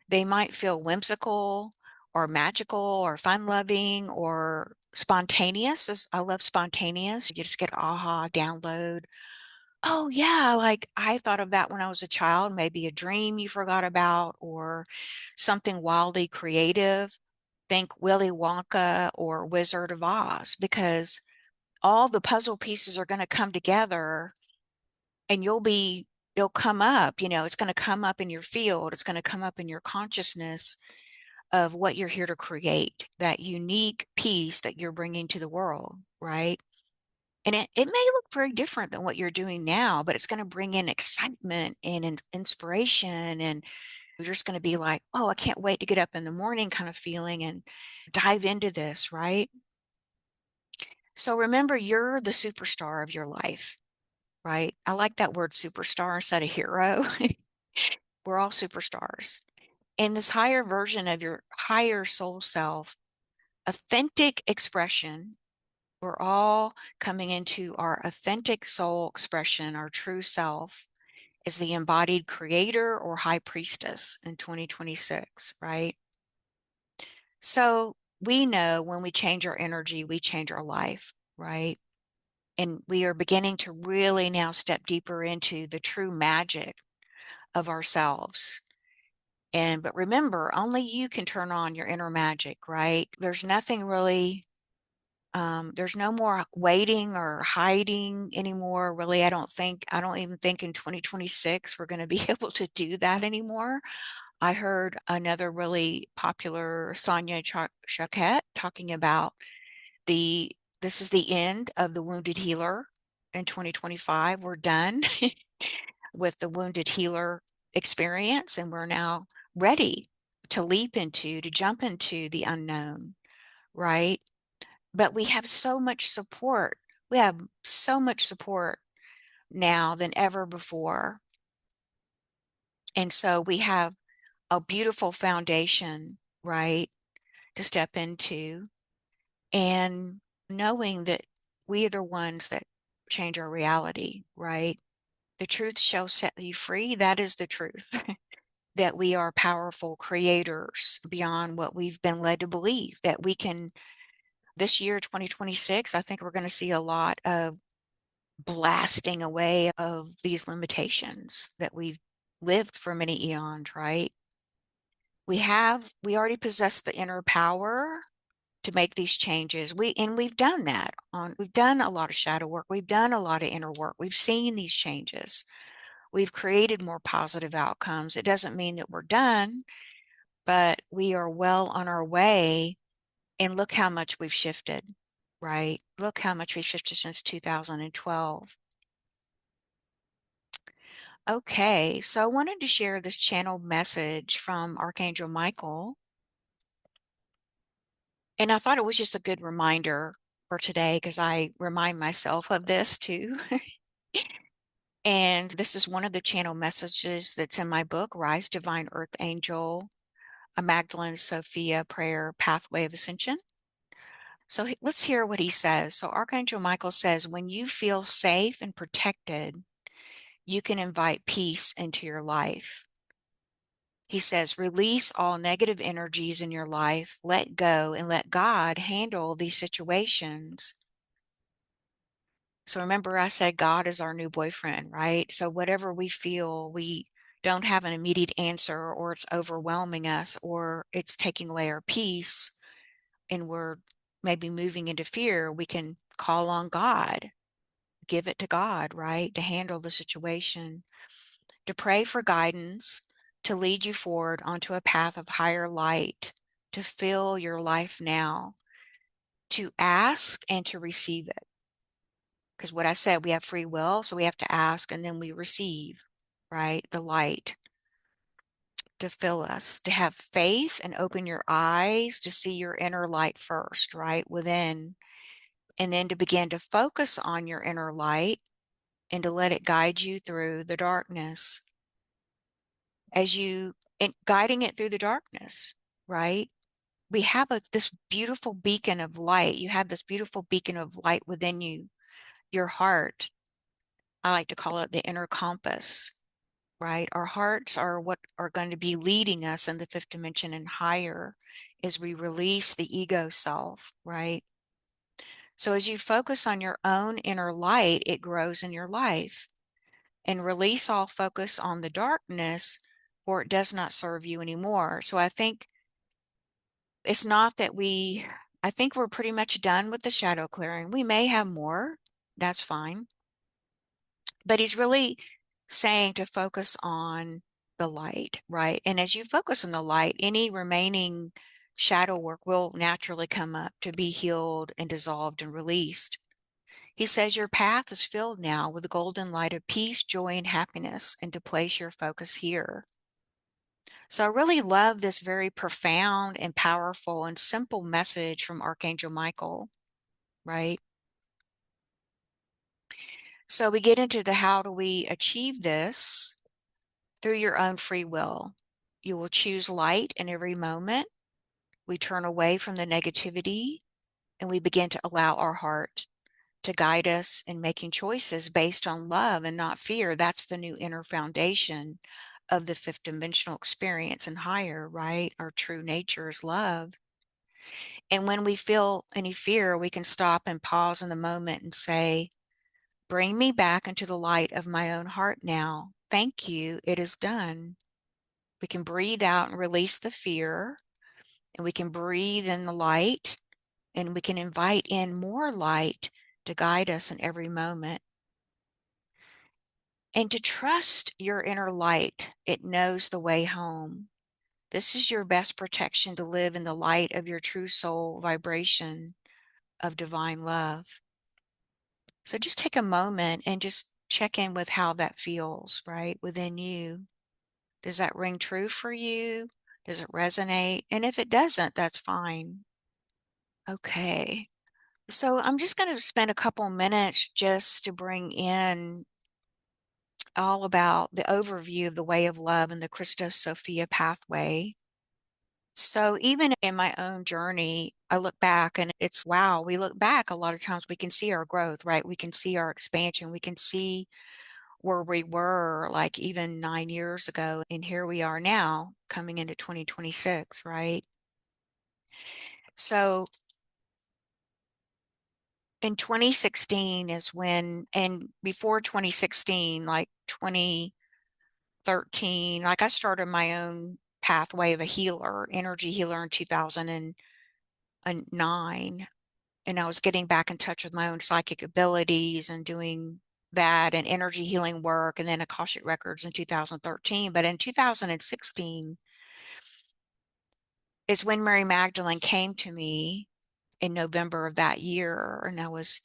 S1: They might feel whimsical or magical or fun-loving or spontaneous. I love spontaneous. You just get aha, download. Oh, yeah, like I thought of that when I was a child, maybe a dream you forgot about or something wildly creative. Think Willy Wonka or Wizard of Oz, because all the puzzle pieces are going to come together and it'll come up, it's going to come up in your field. It's going to come up in your consciousness of what you're here to create, that unique piece that you're bringing to the world, right? And it may look very different than what you're doing now, but it's going to bring in excitement and inspiration. And you're just going to be like, oh, I can't wait to get up in the morning kind of feeling and dive into this, right? So remember, you're the superstar of your life, right? I like that word superstar instead of hero. We're all superstars. And this higher version of your higher soul self, authentic expression, We're all coming into our authentic soul expression, our true self, as the embodied creator or high priestess in 2026, right? So we know when we change our energy, we change our life, right? And we are beginning to really now step deeper into the true magic of ourselves. But remember, only you can turn on your inner magic, right? There's nothing really, there's no more waiting or hiding anymore. Really, I don't even think in 2026 we're going to be able to do that anymore. I heard another really popular Sonia Choquette talking about this is the end of the wounded healer in 2025. We're done with the wounded healer experience, and we're now ready to to jump into the unknown, right? But we have so much support. We have so much support now than ever before. And so we have a beautiful foundation, right, to step into, and knowing that we are the ones that change our reality, right? The truth shall set you free. That is the truth. That we are powerful creators beyond what we've been led to believe, that we can, this year, 2026, I think we're going to see a lot of blasting away of these limitations that we've lived for many eons, right? We already possess the inner power to make these changes. We've done that we've done a lot of shadow work. We've done a lot of inner work. We've seen these changes. We've created more positive outcomes. It doesn't mean that we're done, but we are well on our way. And look how much we've shifted, right? Look how much we've shifted since 2012. Okay, so I wanted to share this channeled message from Archangel Michael. And I thought it was just a good reminder for today because I remind myself of this too. And this is one of the channel messages that's in my book, Rise Divine Earth Angel, a Magdalene Sophia Prayer Pathway of Ascension. So let's hear what he says. So Archangel Michael says, when you feel safe and protected, you can invite peace into your life. He says, release all negative energies in your life, let go, and let God handle these situations. So remember, I said God is our new boyfriend, right? So whatever we feel, we don't have an immediate answer, or it's overwhelming us, or it's taking away our peace, and we're maybe moving into fear, we can call on God, give it to God, right? To handle the situation, to pray for guidance, to lead you forward onto a path of higher light, to fill your life now, to ask and to receive it. Because what I said, we have free will, so we have to ask and then we receive, right? The light to fill us, to have faith and open your eyes to see your inner light first, right? Within, and then to begin to focus on your inner light and to let it guide you through the darkness. Guiding it through the darkness, right? We have this beautiful beacon of light. You have this beautiful beacon of light within you, your heart. I like to call it the inner compass, right? Our hearts are what are going to be leading us in the fifth dimension and higher as we release the ego self, right? So as you focus on your own inner light, it grows in your life. And release all focus on the darkness, or it does not serve you anymore. So I think it's not that I think we're pretty much done with the shadow clearing. We may have more, that's fine. But he's really saying to focus on the light, right? And as you focus on the light, any remaining shadow work will naturally come up to be healed and dissolved and released. He says your path is filled now with the golden light of peace, joy, and happiness, and to place your focus here. So I really love this very profound and powerful and simple message from Archangel Michael, right? So we get into the how do we achieve this through your own free will. You will choose light in every moment. We turn away from the negativity and we begin to allow our heart to guide us in making choices based on love and not fear. That's the new inner foundation of the fifth dimensional experience and higher, right? Our true nature is love. And when we feel any fear, we can stop and pause in the moment and say, bring me back into the light of my own heart now. Thank you. It is done. We can breathe out and release the fear, and we can breathe in the light, and we can invite in more light to guide us in every moment. And to trust your inner light, it knows the way home. This is your best protection to live in the light of your true soul vibration of divine love. So just take a moment and just check in with how that feels, right, within you. Does that ring true for you? Does it resonate? And if it doesn't, that's fine. Okay. So I'm just going to spend a couple minutes just to bring in all about the overview of the way of love and the Christos Sophia pathway. So even in my own journey, I look back and it's wow, we look back a lot of times we can see our growth, right? We can see our expansion. We can see where we were like even 9 years ago. And here we are now coming into 2026, right? So in 2016 is when, and before 2016, like 2013, like I started my own pathway of a healer, energy healer in 2009. And I was getting back in touch with my own psychic abilities and doing that and energy healing work and then Akashic Records in 2013. But in 2016 is when Mary Magdalene came to me in November of that year. And there was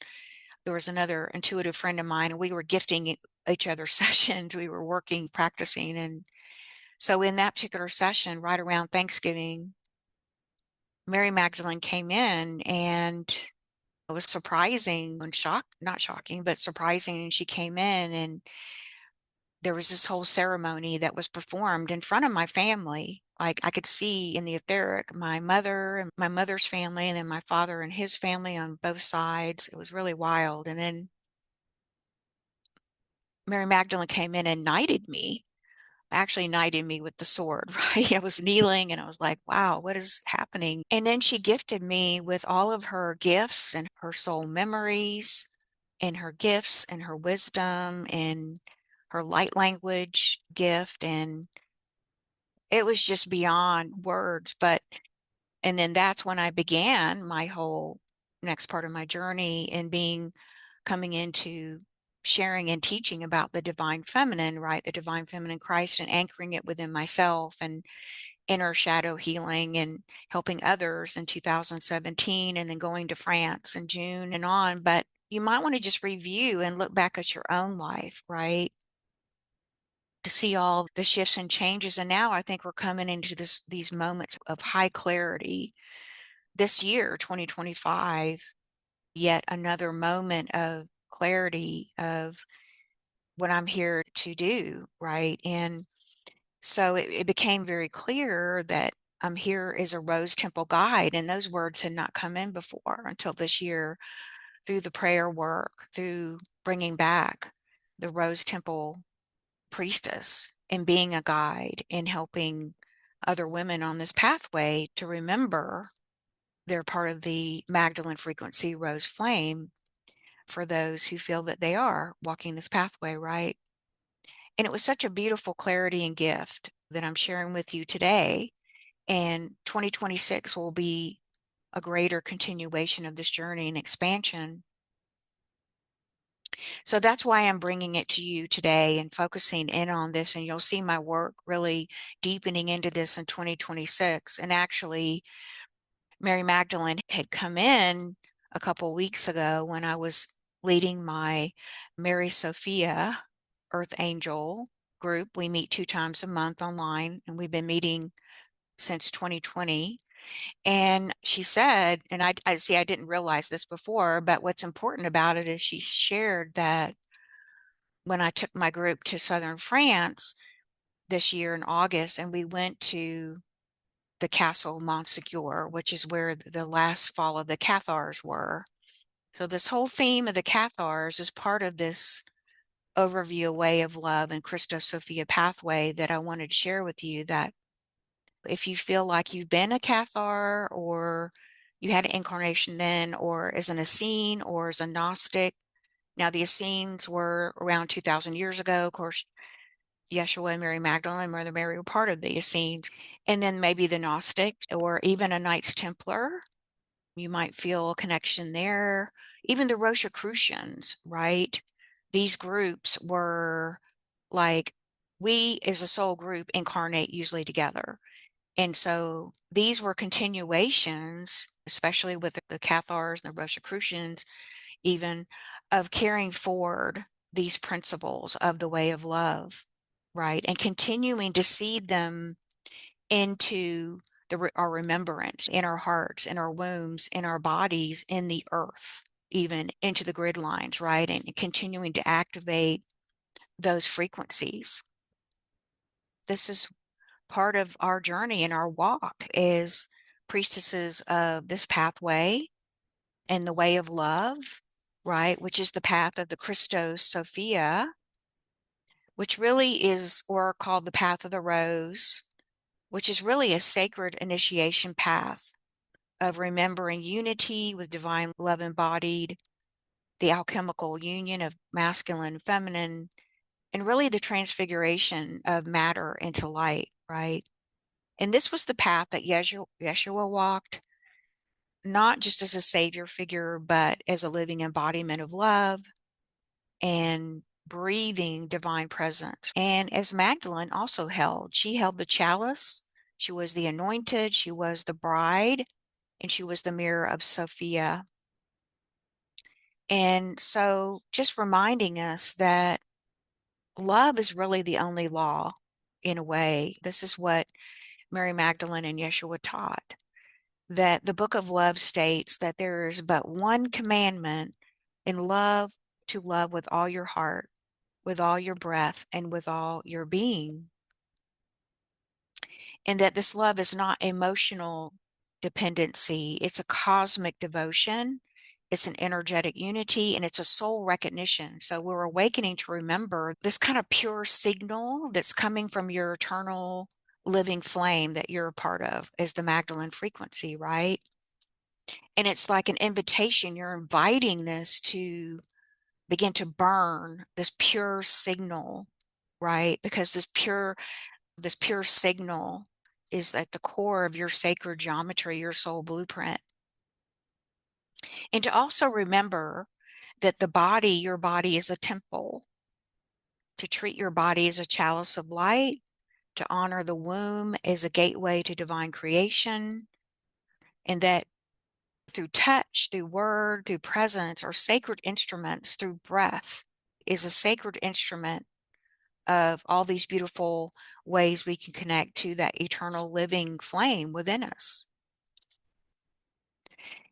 S1: another intuitive friend of mine, and we were gifting each other sessions. We were working, practicing. And so in that particular session, right around Thanksgiving, Mary Magdalene came in, and it was surprising and not shocking, but surprising. She came in and there was this whole ceremony that was performed in front of my family. Like I could see in the etheric, my mother and my mother's family, and then my father and his family on both sides. It was really wild. And then Mary Magdalene came in and knighted me, actually knighted me with the sword, right? I was kneeling and I was like, wow, what is happening? And then she gifted me with all of her gifts and her soul memories and her gifts and her wisdom and her light language gift. And it was just beyond words. And then that's when I began my whole next part of my journey in coming into sharing and teaching about the divine feminine, right? The divine feminine Christ, and anchoring it within myself and inner shadow healing and helping others in 2017, and then going to France in June and on. But you might want to just review and look back at your own life, right? To see all the shifts and changes. And now I think we're coming into these moments of high clarity this year, 2025, yet another moment of clarity of what I'm here to do, right? And so it became very clear that I'm here as a Rose Temple guide. And those words had not come in before until this year through the prayer work, through bringing back the Rose Temple priestess and being a guide and helping other women on this pathway to remember they're part of the Magdalene frequency rose flame for those who feel that they are walking this pathway, right? And it was such a beautiful clarity and gift that I'm sharing with you today. And 2026 will be a greater continuation of this journey and expansion. So that's why I'm bringing it to you today and focusing in on this. And you'll see my work really deepening into this in 2026. And actually, Mary Magdalene had come in a couple weeks ago when I was leading my Mary Sophia Earth Angel group. We meet 2 times a month online, and we've been meeting since 2020. And she said, and I see, I didn't realize this before, but what's important about it is she shared that when I took my group to southern France this year in August, and we went to the castle Montsegur, which is where the last fall of the Cathars were. So this whole theme of the Cathars is part of this overview, way of love, and Christos Sophia pathway that I wanted to share with you. That if you feel like you've been a Cathar, or you had an incarnation then, or as an Essene, or as a Gnostic. Now the Essenes were around 2,000 years ago. Of course, Yeshua and Mary Magdalene and Mother Mary were part of the Essenes. And then maybe the Gnostic, or even a Knights Templar. You might feel a connection there. Even the Rosicrucians, right? These groups were like, we as a soul group incarnate usually together. And so these were continuations, especially with the Cathars and the Rosicrucians, even, of carrying forward these principles of the way of love, right? And continuing to seed them into our remembrance, in our hearts, in our wombs, in our bodies, in the earth, even into the grid lines, right? And continuing to activate those frequencies. This is part of our journey and our walk as priestesses of this pathway and the way of love, right? Which is the path of the Christos Sophia, which really is, or called the path of the rose, which is really a sacred initiation path of remembering unity with divine love embodied, the alchemical union of masculine and feminine, and really the transfiguration of matter into light, right? And this was the path that Yeshua walked, not just as a savior figure, but as a living embodiment of love and breathing divine presence. And as Magdalene also held, she held the chalice, she was the anointed, she was the bride, and she was the mirror of Sophia. And so just reminding us that love is really the only law in a way. This is what Mary Magdalene and Yeshua taught, that the book of love states that there is but one commandment in love, to love with all your heart, with all your breath, and with all your being. And that this love is not emotional dependency, it's a cosmic devotion, it's an energetic unity, and it's a soul recognition. So we're awakening to remember this kind of pure signal that's coming from your eternal living flame that you're a part of, as the Magdalene frequency, right? And it's like an invitation. You're inviting this to begin to burn this pure signal, right? Because this pure signal is at the core of your sacred geometry, your soul blueprint. And to also remember that your body is a temple, to treat your body as a chalice of light, to honor the womb as a gateway to divine creation, and that through touch, through word, through presence, or sacred instruments, through breath, is a sacred instrument of all these beautiful ways we can connect to that eternal living flame within us.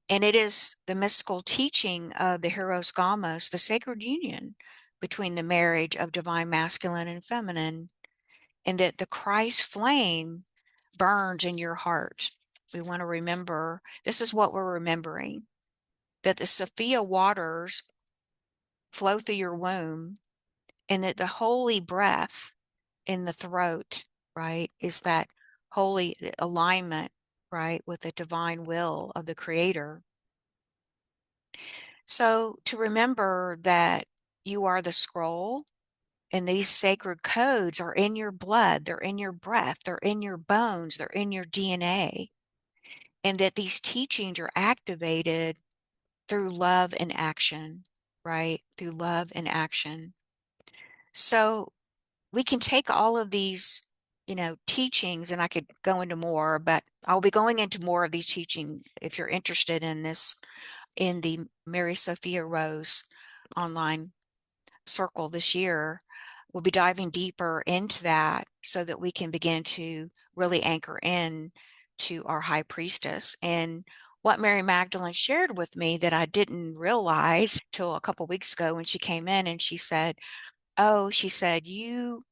S1: And it is the mystical teaching of the Hieros Gamos, the sacred union between the marriage of divine masculine and feminine, and that the Christ flame burns in your heart. We want to remember, this is what we're remembering, that the Sophia waters flow through your womb, and that the holy breath in the throat, right, is that holy alignment, right, with the divine will of the Creator. So to remember that you are the scroll, and these sacred codes are in your blood, they're in your breath, they're in your bones, they're in your DNA, and that these teachings are activated through love and action, right? Through love and action. So we can take all of these, teachings, and I could go into more, but I'll be going into more of these teachings if you're interested in this, in the Mary Sophia Rose online circle this year. We'll be diving deeper into that so that we can begin to really anchor in to our High Priestess. And what Mary Magdalene shared with me that I didn't realize till a couple weeks ago when she came in, and she said, "Oh," she said, "you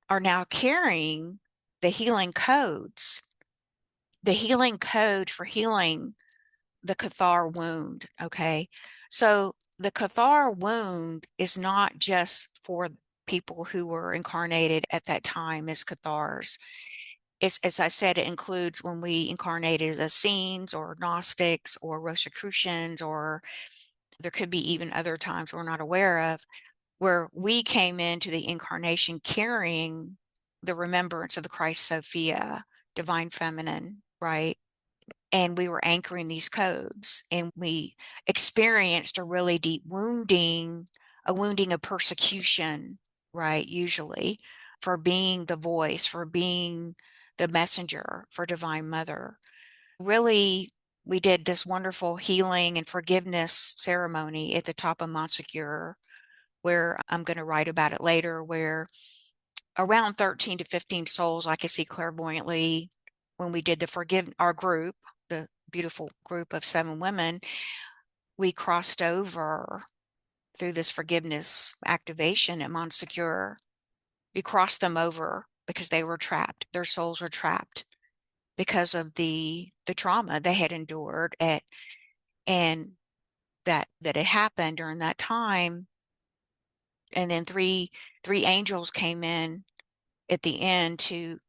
S1: are now carrying the healing codes the healing code for healing the cathar wound. Okay. So the cathar wound is not just for people who were incarnated at that time as cathars. It's, as I said, it includes when we incarnated as Essenes or Gnostics or Rosicrucians, or there could be even other times we're not aware of, where we came into the incarnation carrying the remembrance of the Christ Sophia, divine feminine, right? And we were anchoring these codes, and we experienced a really deep wounding, a wounding of persecution, right? Usually for being the voice, for being the messenger for Divine Mother. Really, we did this wonderful healing and forgiveness ceremony at the top of Montsegur, where I'm going to write about it later, where around 13 to 15 souls I could see clairvoyantly when we did our group, the beautiful group of 7 women, we crossed over through this forgiveness activation at Montsegur. We crossed them over because they were trapped. Their souls were trapped because of the trauma they had endured and that had happened during that time. And then three angels came in at the end to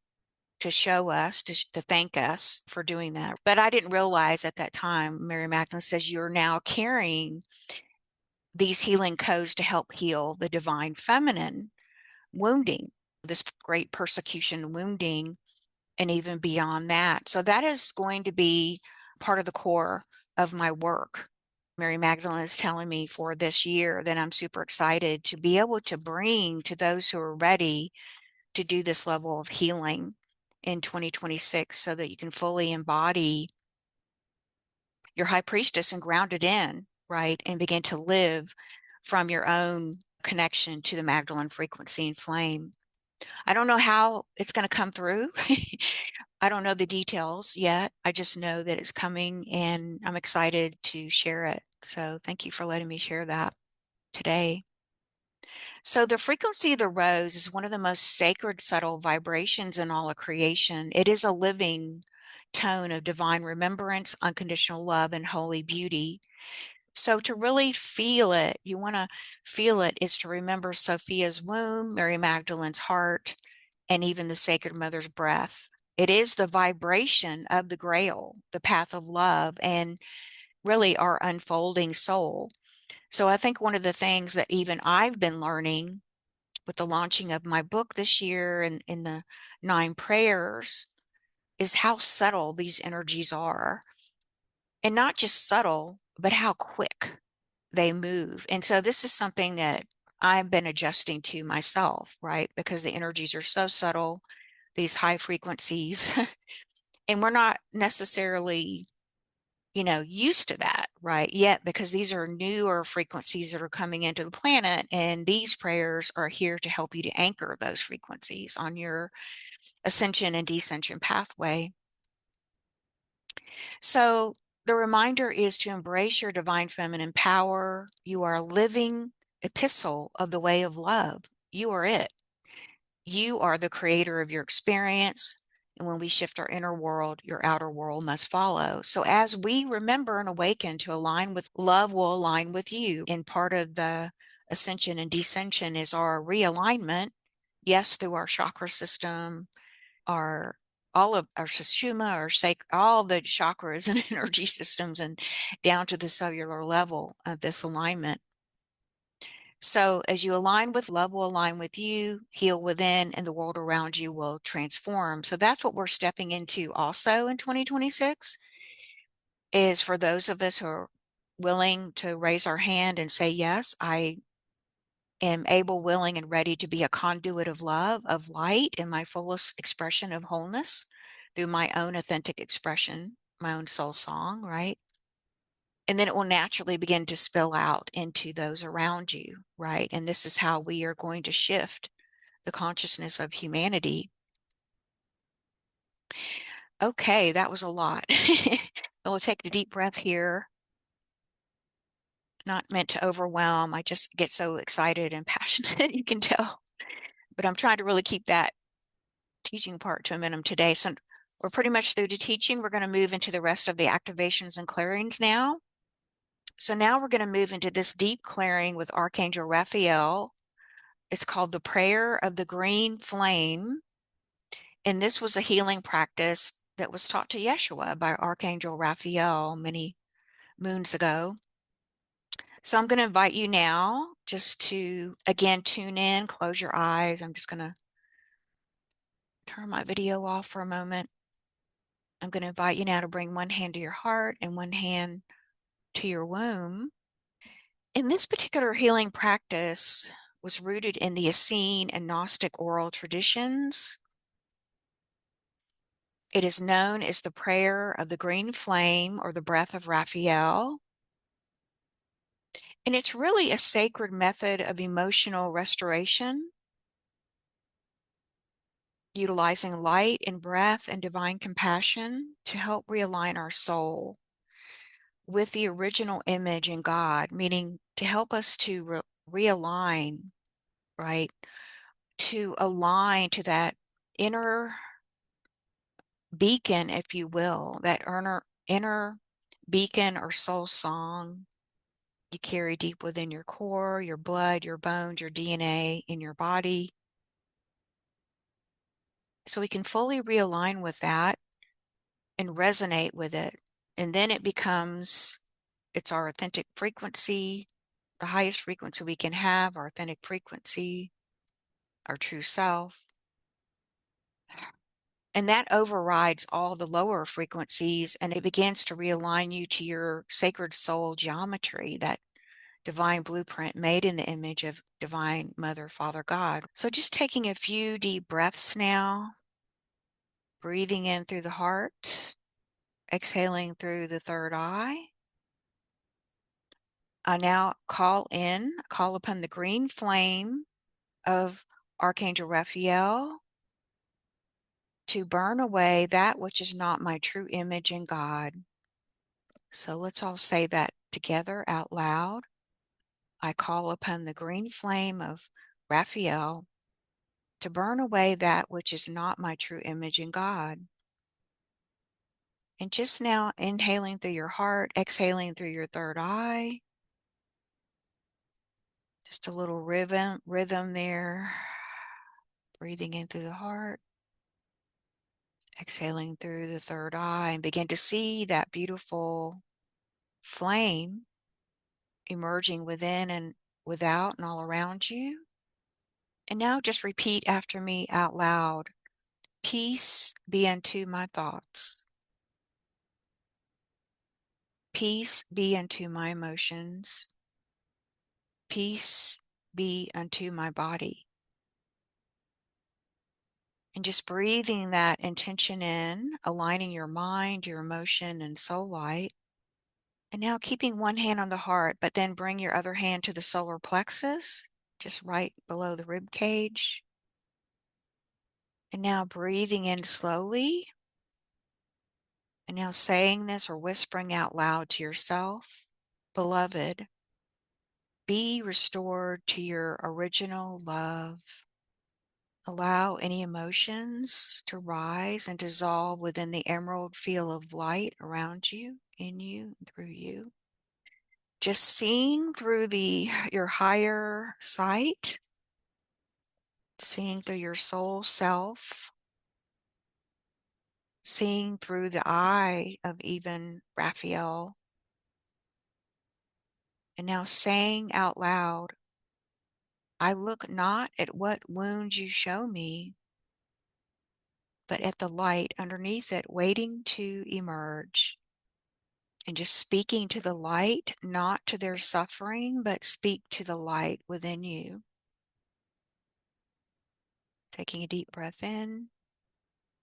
S1: show us, to thank us for doing that. But I didn't realize at that time, Mary Magdalene says, you're now carrying these healing codes to help heal the divine feminine wounding, this great persecution wounding, and even beyond that. So that is going to be part of the core of my work. Mary Magdalene is telling me for this year that I'm super excited to be able to bring to those who are ready to do this level of healing in 2026 so that you can fully embody your high priestess and ground it in, right? And begin to live from your own connection to the Magdalene frequency and flame. I don't know how it's going to come through. I don't know the details yet. I just know that it's coming and I'm excited to share it. So thank you for letting me share that today. So the frequency of the rose is one of the most sacred, subtle vibrations in all of creation. It is a living tone of divine remembrance, unconditional love, and holy beauty. So to really feel it, you want to feel it, is to remember Sophia's womb, Mary Magdalene's heart, and even the Sacred Mother's breath. It is the vibration of the Grail, the path of love, and really our unfolding soul. So I think one of the things that even I've been learning with the launching of my book this year and in the 9 prayers is how subtle these energies are. And not just subtle, but how quick they move. And so this is something that I've been adjusting to myself, right? Because the energies are so subtle, these high frequencies, and we're not necessarily, used to that, right? Yet, because these are newer frequencies that are coming into the planet, and these prayers are here to help you to anchor those frequencies on your ascension and descension pathway. So the reminder is to embrace your divine feminine power. You are a living epistle of the way of love. You are it. You are the creator of your experience. And when we shift our inner world, your outer world must follow. So as we remember and awaken to align with love, will align with you. And part of the ascension and descension is our realignment, yes, through our chakra system, our all of our sushuma, all the chakras and energy systems, and down to the cellular level of this alignment. So as you align with love, will align with you, heal within, and the world around you will transform. So that's what we're stepping into also in 2026, is for those of us who are willing to raise our hand and say, yes, I am able, willing, and ready to be a conduit of love, of light, in my fullest expression of wholeness through my own authentic expression, my own soul song, right? And then it will naturally begin to spill out into those around you, right? And this is how we are going to shift the consciousness of humanity. Okay, that was a lot. We'll take a deep breath here. Not meant to overwhelm. I just get so excited and passionate, you can tell. But I'm trying to really keep that teaching part to a minimum today. So We're pretty much through the teaching. We're going to move into the rest of the activations and clearings now. So now we're going to move into this deep clearing with Archangel Raphael. It's called the Prayer of the Green Flame. And this was a healing practice that was taught to Yeshua by Archangel Raphael many moons ago. So I'm going to invite you now just to, again, tune in, close your eyes. I'm just going to turn my video off for a moment. I'm going to invite you now to bring one hand to your heart and one hand to your womb. In this particular healing practice was rooted in the Essene and Gnostic oral traditions. It is known as the prayer of the green flame or the breath of Raphael. And it's really a sacred method of emotional restoration, utilizing light and breath and divine compassion to help realign our soul with the original image in God, meaning to help us to realign, right? To align to that inner beacon, if you will, that inner beacon or soul song you carry deep within your core, your blood, your bones, your DNA in your body. So we can fully realign with that and resonate with it. And then it's our authentic frequency, the highest frequency we can have, our authentic frequency, our true self. And that overrides all the lower frequencies, and it begins to realign you to your sacred soul geometry, that divine blueprint made in the image of divine Mother, Father, God. So just taking a few deep breaths now, breathing in through the heart, exhaling through the third eye. I now call upon the green flame of Archangel Raphael to burn away that which is not my true image in God. So let's all say that together out loud. I call upon the green flame of Raphael to burn away that which is not my true image in God. And just now inhaling through your heart, exhaling through your third eye. Just a little rhythm there. Breathing in through the heart, exhaling through the third eye, and begin to see that beautiful flame emerging within and without and all around you. And now just repeat after me out loud. Peace be unto my thoughts. Peace be unto my emotions. Peace be unto my body. And just breathing that intention in, aligning your mind, your emotion, and soul light. And now keeping one hand on the heart, but then bring your other hand to the solar plexus, just right below the rib cage. And now breathing in slowly. And now saying this or whispering out loud to yourself, beloved, be restored to your original love. Allow any emotions to rise and dissolve within the emerald field of light around you, in you, and through you. Just seeing through your higher sight, seeing through your soul self, seeing through the eye of even Raphael. And now saying out loud, I look not at what wounds you show me, but at the light underneath it waiting to emerge. And just speaking to the light, not to their suffering, but speak to the light within you. Taking a deep breath in.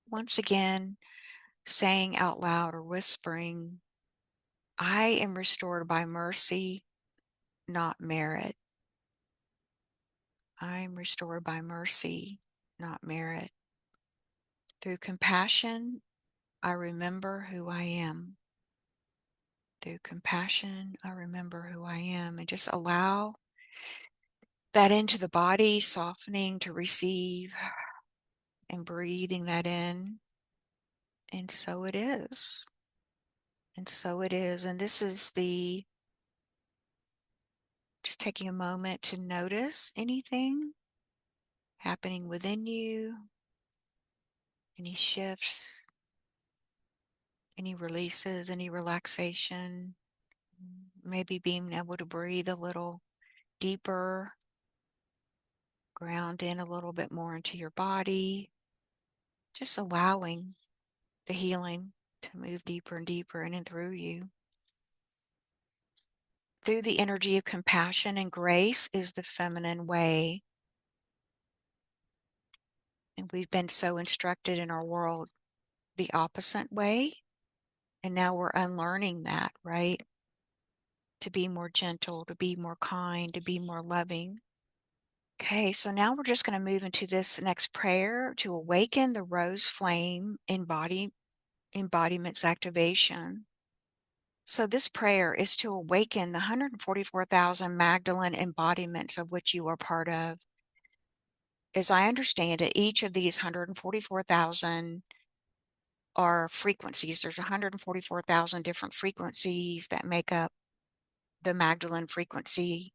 S1: Once again, saying out loud or whispering, I am restored by mercy, not merit. I am restored by mercy, not merit. Through compassion, I remember who I am. Through compassion, I remember who I am. And just allow that into the body, softening to receive and breathing that in. And so it is. And so it is. And this is just taking a moment to notice anything happening within you, any shifts, any releases, any relaxation, maybe being able to breathe a little deeper, ground in a little bit more into your body, just allowing the healing to move deeper and deeper in and through you. Through the energy of compassion and grace is the feminine way. And we've been so instructed in our world the opposite way. And now we're unlearning that, right? To be more gentle, to be more kind, to be more loving. Okay, so now we're just going to move into this next prayer to awaken the rose flame embodiment's activation. So this prayer is to awaken the 144,000 Magdalene embodiments of which you are part of. As I understand it, each of these 144,000 are frequencies. There's 144,000 different frequencies that make up the Magdalene frequency,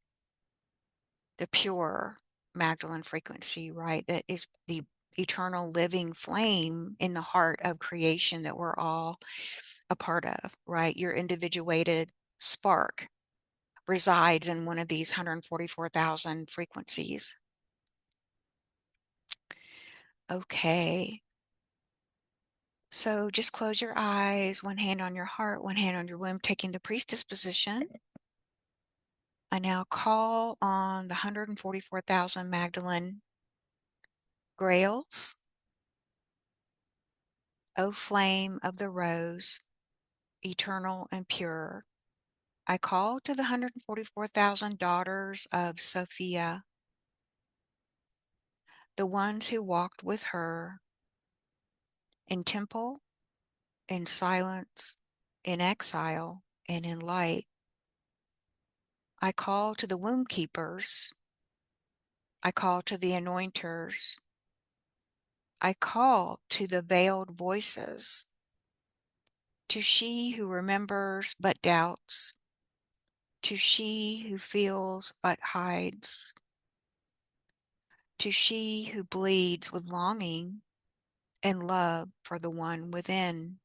S1: the pure Magdalene frequency, right? That is the eternal living flame in the heart of creation that we're all a part of, right? Your individuated spark resides in one of these 144,000 frequencies. Okay. So just close your eyes, one hand on your heart, one hand on your womb, taking the priestess position. I now call on the 144,000 Magdalene grails, O flame of the rose, eternal and pure. I call to the 144,000 daughters of Sophia, the ones who walked with her in temple, in silence, in exile, and in light. I call to the womb keepers. I call to the anointers. I call to the veiled voices, to she who remembers but doubts, to she who feels but hides, to she who bleeds with longing and love for the one within.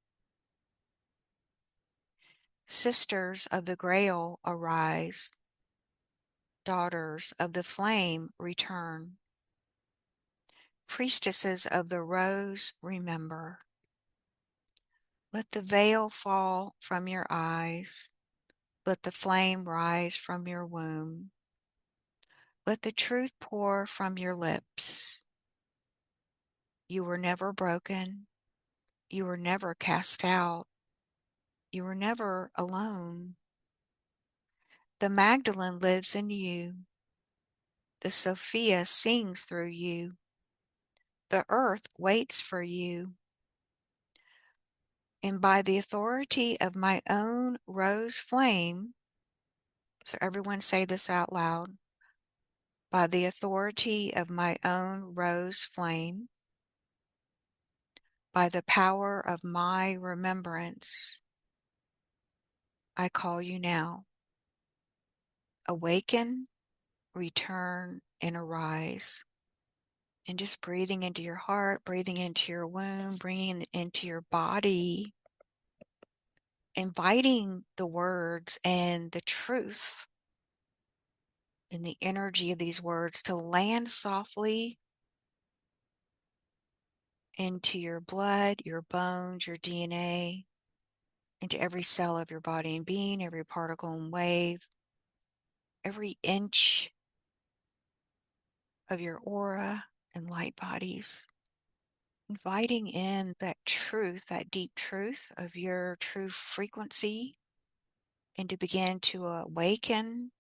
S1: Sisters of the Grail arise, daughters of the flame return. Priestesses of the rose remember. Let the veil fall from your eyes. Let the flame rise from your womb. Let the truth pour from your lips. You were never broken. You were never cast out. You were never alone. The Magdalene lives in you. The Sophia sings through you. The earth waits for you. And by the authority of my own rose flame, so everyone say this out loud. By the authority of my own rose flame, by the power of my remembrance, I call you now. Awaken, return, and arise. And just breathing into your heart, breathing into your womb, bringing it into your body, inviting the words and the truth and the energy of these words to land softly into your blood, your bones, your DNA, into every cell of your body and being, every particle and wave, every inch of your aura and light bodies. Inviting in that truth, that deep truth of your true frequency, and to begin to awaken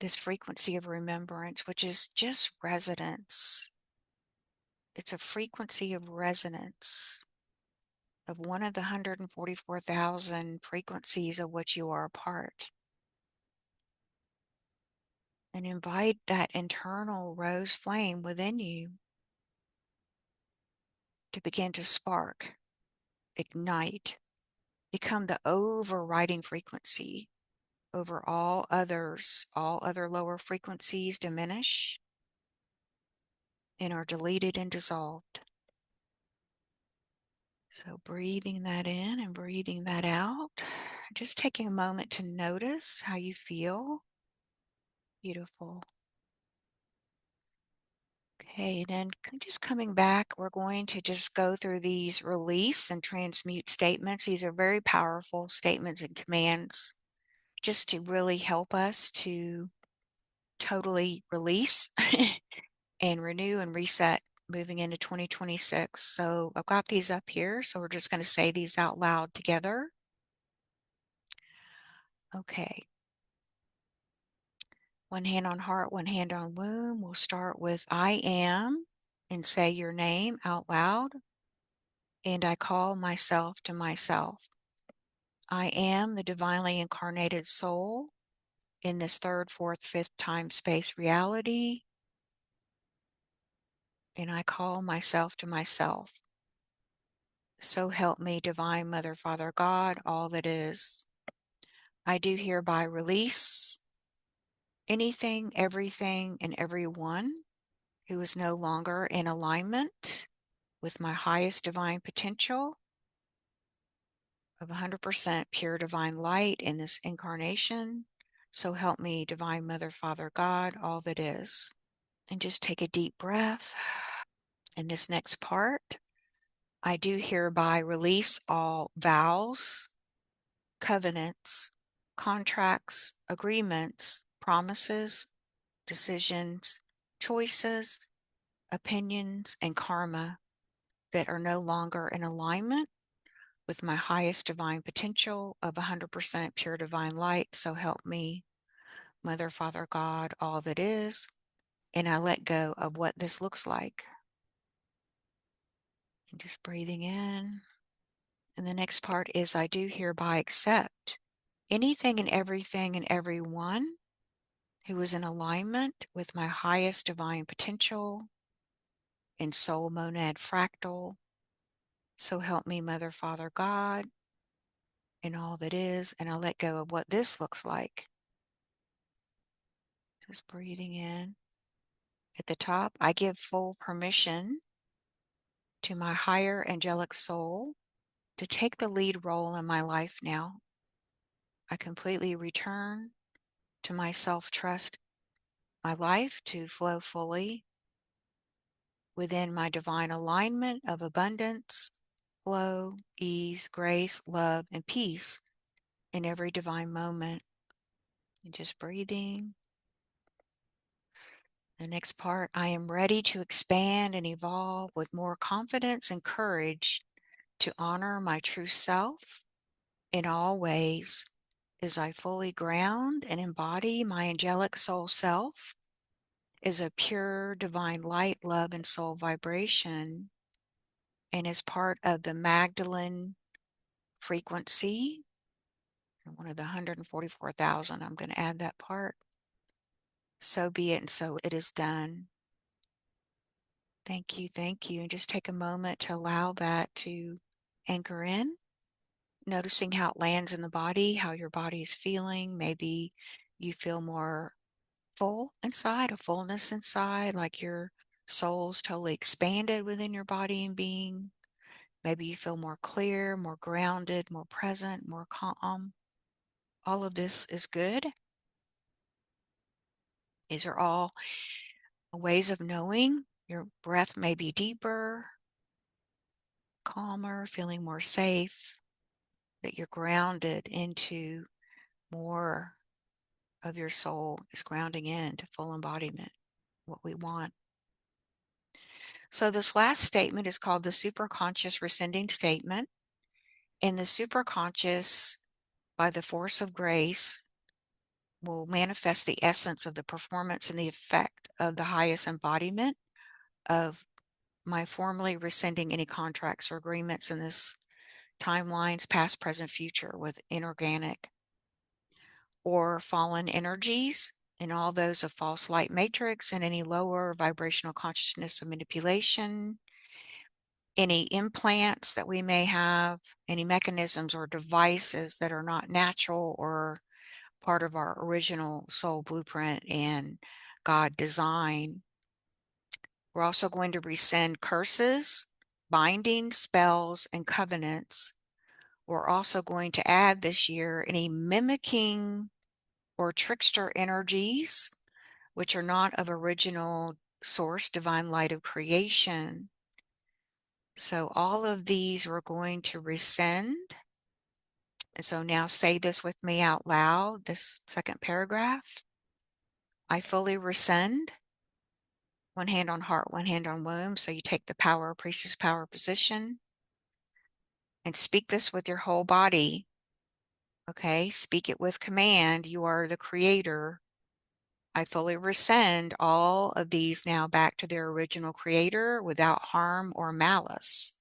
S1: this frequency of remembrance, which is just resonance. It's a frequency of resonance of one of the 144,000 frequencies of which you are a part. And invite that internal rose flame within you to begin to spark ignite, become the overriding frequency over all others. All other lower frequencies diminish and are deleted and dissolved. So breathing that in and breathing that out. Just taking a moment to notice how you feel. Beautiful. Okay, and then just coming back, we're going to just go through these release and transmute statements. These are very powerful statements and commands just to really help us to totally release and renew and reset moving into 2026. So I've got these up here, so we're just going to say these out loud together. Okay. One hand on heart, one hand on womb. We'll start with I am and say your name out loud. And I call myself to myself. I am the divinely incarnated soul in this third, fourth, fifth time space reality. And I call myself to myself. So help me, Divine Mother, Father, God, all that is. I do hereby release anything, everything, and everyone who is no longer in alignment with my highest divine potential of 100% pure divine light in this incarnation. So help me, Divine Mother, Father, God, all that is. And just take a deep breath. And this next part, I do hereby release all vows, covenants, contracts, agreements, promises, decisions, choices, opinions, and karma that are no longer in alignment with my highest divine potential of 100% pure divine light. So help me, Mother, Father, God, all that is. And I let go of what this looks like. And just breathing in. And the next part is I do hereby accept anything and everything and everyone who is in alignment with my highest divine potential and soul monad fractal. So help me, Mother, Father, God, and all that is. And I let go of what this looks like. Just breathing in. At the top, I give full permission to my higher angelic soul to take the lead role in my life now. I completely return to my self-trust, my life to flow fully within my divine alignment of abundance, flow, ease, grace, love, and peace in every divine moment. And just breathing. The next part, I am ready to expand and evolve with more confidence and courage to honor my true self in all ways as I fully ground and embody my angelic soul self as a pure divine light, love, and soul vibration, and as part of the Magdalene frequency, one of the 144,000. I'm going to add that part. So be it, and so it is done. Thank you, thank you. And just take a moment to allow that to anchor in, noticing how it lands in the body, how your body is feeling. Maybe you feel more full inside, a fullness inside, like your soul's totally expanded within your body and being. Maybe you feel more clear, more grounded, more present, more calm. All of this is good. These are all ways of knowing your breath may be deeper, calmer, feeling more safe, that you're grounded into more of your soul is grounding into full embodiment, what we want. So this last statement is called the superconscious rescinding statement. And the superconscious, by the force of grace, will manifest the essence of the performance and the effect of the highest embodiment of my formally rescinding any contracts or agreements in this timelines, past, present, future, with inorganic or fallen energies and all those of false light matrix and any lower vibrational consciousness of manipulation any implants that we may have, any mechanisms or devices that are not natural or part of our original soul blueprint and God design. We're also going to rescind curses, bindings, spells, and covenants. We're also going to add this year any mimicking or trickster energies, which are not of original source, divine light of creation. So all of these we're going to rescind. And so now say this with me out loud, this second paragraph. I fully rescind. One hand on heart, one hand on womb. So you take the power, priestess power position, and speak this with your whole body. Okay, speak it with command. You are the creator. I fully rescind all of these now back to their original creator without harm or malice,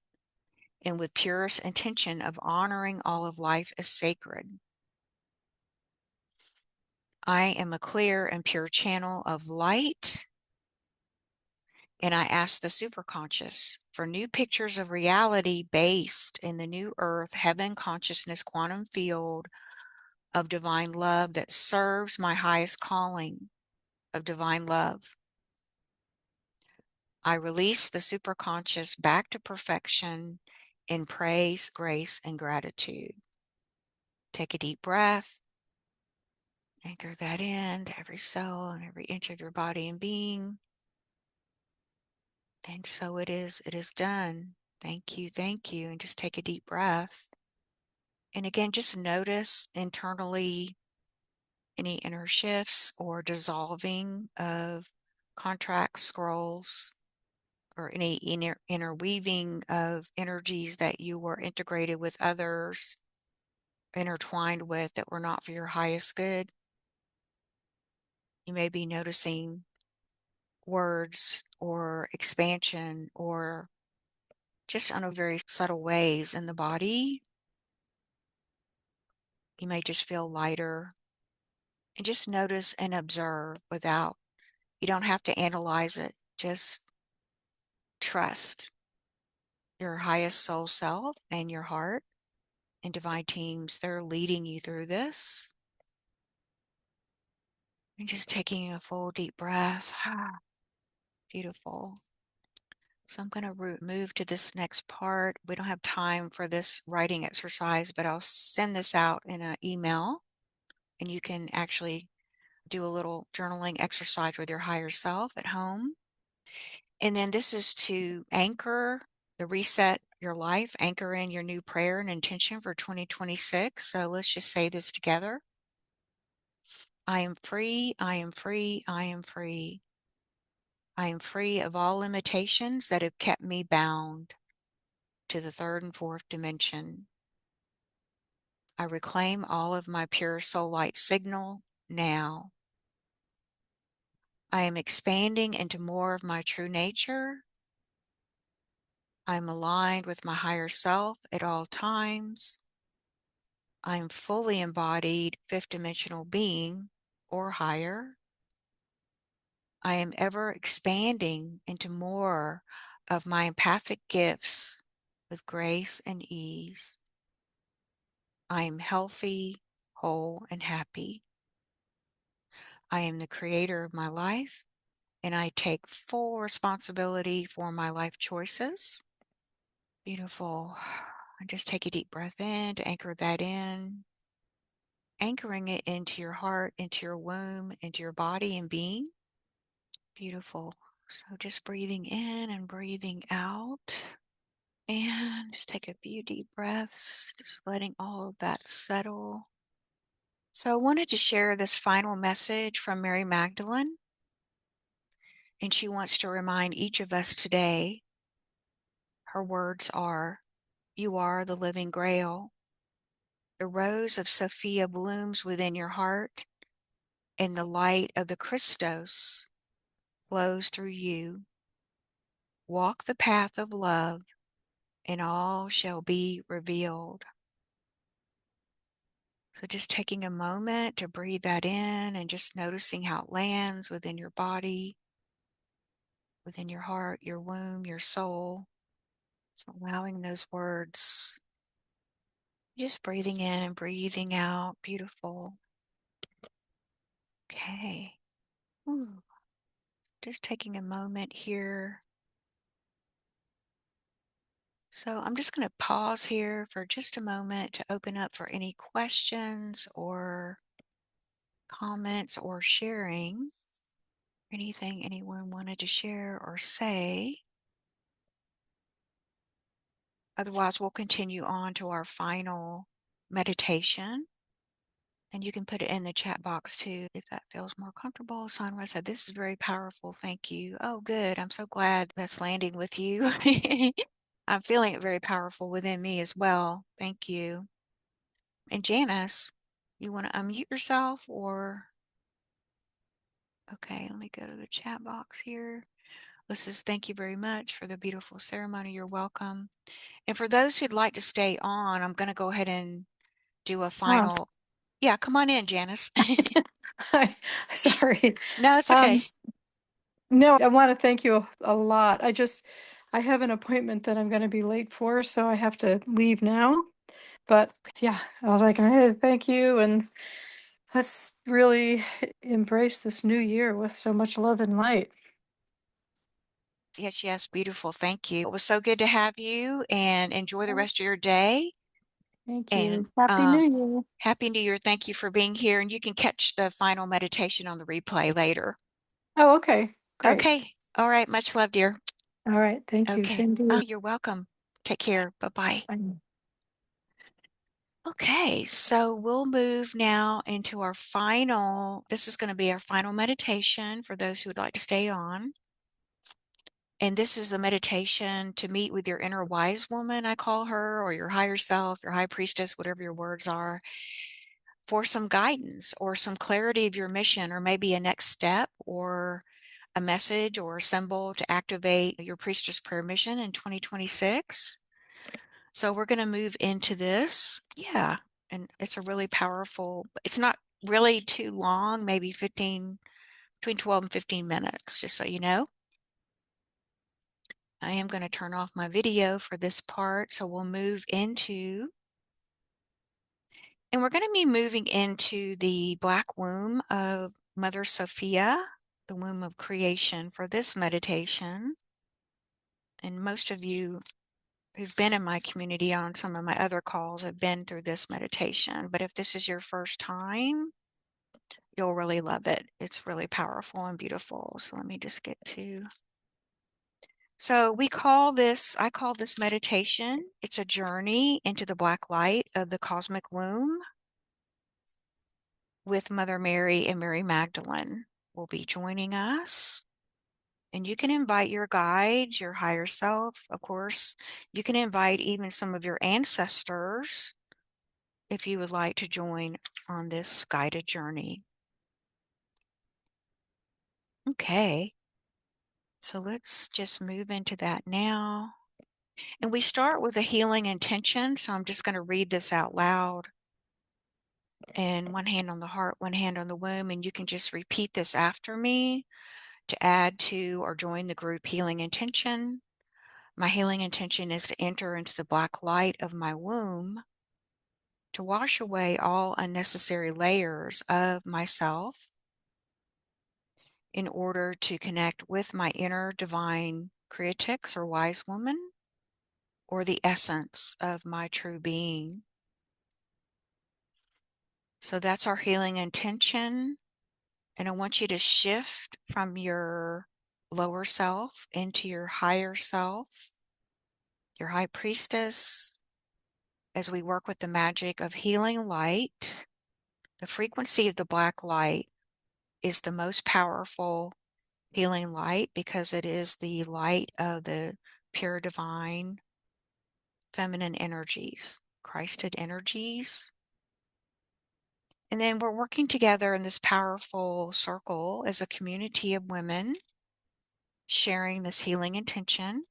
S1: and with purest intention of honoring all of life as sacred. I am a clear and pure channel of light, and I ask the superconscious for new pictures of reality based in the new earth, heaven, consciousness, quantum field of divine love that serves my highest calling of divine love. I release the superconscious back to perfection in praise, grace, and gratitude. Take a deep breath. Anchor that in to every cell and every inch of your body and being. And so it is done. Thank you, and just take a deep breath. And again, just notice internally any inner shifts or dissolving of contracts, scrolls, or any interweaving of energies that you were integrated with others, intertwined with, that were not for your highest good. You may be noticing words or expansion or just on a very subtle ways in the body. You may just feel lighter, and just notice and observe without, you don't have to analyze it. Just trust your highest soul self and your heart and divine teams. They're leading you through this. And just taking a full deep breath. Beautiful. So I'm going to move to this next part. We don't have time for this writing exercise, but I'll send this out in an email, and you can actually do a little journaling exercise with your higher self at home. And then this is to anchor the reset your life, anchor in your new prayer and intention for 2026. So let's just say this together. I am free, I am free, I am free. I am free of all limitations that have kept me bound to the third and fourth dimension. I reclaim all of my pure soul light signal now. I am expanding into more of my true nature. I am aligned with my higher self at all times. I am fully embodied fifth dimensional being or higher. I am ever expanding into more of my empathic gifts with grace and ease. I am healthy, whole, and happy. I am the creator of my life, and I take full responsibility for my life choices. Beautiful. And just take a deep breath in to anchor that in, anchoring it into your heart, into your womb, into your body and being. Beautiful. So just breathing in and breathing out. And just take a few deep breaths, just letting all of that settle. So I wanted to share this final message from Mary Magdalene. And she wants to remind each of us today, her words are, you are the living grail. The rose of Sophia blooms within your heart, and the light of the Christos flows through you. Walk the path of love, and all shall be revealed. So just taking a moment to breathe that in and just noticing how it lands within your body, within your heart, your womb, your soul. So allowing those words, just breathing in and breathing out. Beautiful. Okay. Ooh. Just taking a moment here. So I'm just going to pause here for just a moment to open up for any questions or comments or sharing. Anything anyone wanted to share or say. Otherwise, we'll continue on to our final meditation. And you can put it in the chat box too if that feels more comfortable. Sunrise said, "This is very powerful. Thank you." Oh, good. I'm so glad that's landing with you. I'm feeling it very powerful within me as well. Thank you. And Janice, you want to unmute yourself or? Okay, let me go to the chat box here. This says, "Thank you very much for the beautiful ceremony. You're welcome." And for those who'd like to stay on, I'm going to go ahead and do a
S2: Oh,
S1: final. Yeah, come on in, Janice.
S2: hi. Sorry.
S1: No, it's
S2: Um,
S1: okay.
S2: no, I want to thank you a lot. I have an appointment that I'm going to be late for, so I have to leave now. But yeah, I was like, hey, thank you. And let's really embrace this new year with so much love and light.
S1: Yes, yes, beautiful. Thank you. It was so good to have you and enjoy the rest of your day.
S2: Thank
S1: And
S2: you. Happy New Year.
S1: Happy New Year. Thank you for being here. And you can catch the final meditation on the replay later.
S2: Oh, okay. Great.
S1: Okay. All right. Much love, dear.
S2: All right. Thank you.
S1: Okay.
S2: Same to you.
S1: You're welcome. Take care. Bye-bye.
S2: Bye.
S1: Okay, so we'll move now into our final. This is going to be our final meditation for those who would like to stay on. And this is a meditation to meet with your inner wise woman, I call her, or your higher self, your high priestess, whatever your words are, for some guidance or some clarity of your mission, or maybe a next step or a message or a symbol to activate your priestess prayer mission in 2026. So we're going to move into this. Yeah. And it's a really powerful, it's not really too long, maybe 15, between 12 and 15 minutes, just so you know. I am going to turn off my video for this part. So we'll move into, and we're going to be moving into the black womb of Mother Sophia, the womb of creation for this meditation. And most of you who've been in my community on some of my other calls have been through this meditation. But if this is your first time, you'll really love it. It's really powerful and beautiful. So let me just get to. So I call this meditation. It's a journey into the black light of the cosmic womb with Mother Mary and Mary Magdalene will be joining us. And you can invite your guides, your higher self, of course. You can invite even some of your ancestors if you would like to join on this guided journey. Okay, so let's just move into that now. And we start with a healing intention. So I'm just going to read this out loud. And one hand on the heart, one hand on the womb. And you can just repeat this after me to add to or join the group healing intention. My healing intention is to enter into the black light of my womb, to wash away all unnecessary layers of myself in order to connect with my inner divine creatrix or wise woman, or the essence of my true being. So that's our healing intention. And I want you to shift from your lower self into your higher self, your high priestess, as we work with the magic of healing light. The frequency of the black light is the most powerful healing light because it is the light of the pure divine feminine energies, Christed energies. And then we're working together in this powerful circle as a community of women, sharing this healing intention.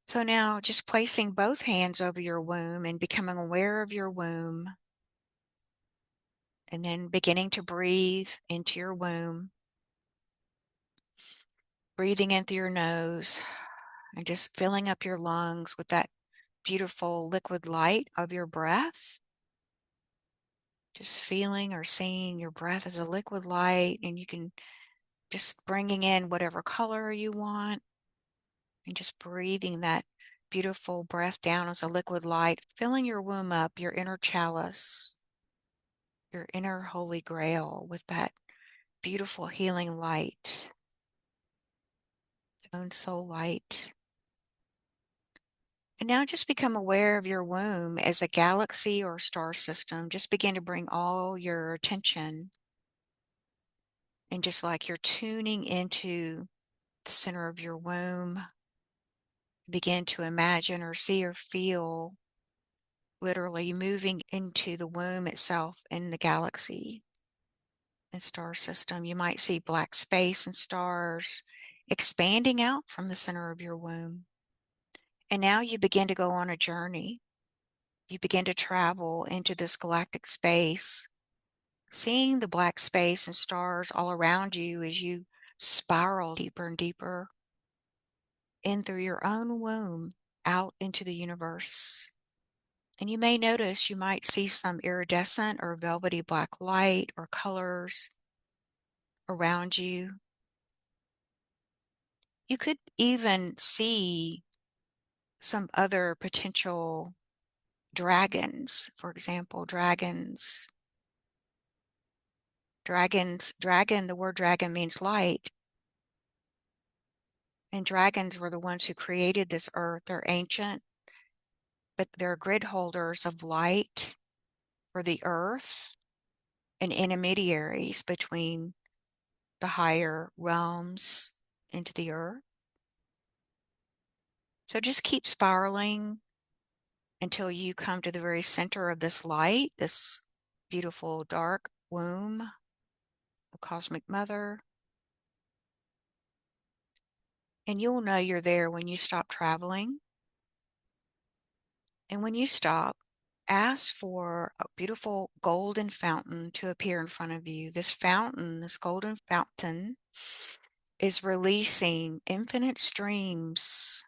S1: So now just placing both hands over your womb and becoming aware of your womb, and then beginning to breathe into your womb, breathing in through your nose and just filling up your lungs with that beautiful liquid light of your breath. Just feeling or seeing your breath as a liquid light, and you can just bringing in whatever color you want and just breathing that beautiful breath down as a liquid light, filling your womb up, your inner chalice, your inner holy grail with that beautiful healing light, own soul light. And now just become aware of your womb as a galaxy or star system. Just begin to bring all your attention, and just like you're tuning into the center of your womb, begin to imagine or see or feel literally moving into the womb itself in the galaxy and star system. You might see black space and stars expanding out from the center of your womb. And now you begin to go on a journey. You begin to travel into this galactic space, seeing the black space and stars all around you as you spiral deeper and deeper in through your own womb out into the universe. And you may notice you might see some iridescent or velvety black light or colors around you. You could even see some other potential dragons, for example, dragon, the word dragon means light. And dragons were the ones who created this earth. They're ancient, but they're grid holders of light for the earth and intermediaries between the higher realms into the earth. So just keep spiraling until you come to the very center of this light, this beautiful dark womb of Cosmic Mother. And you'll know you're there when you stop traveling. And when you stop, ask for a beautiful golden fountain to appear in front of you. This fountain, this golden fountain, is releasing infinite streams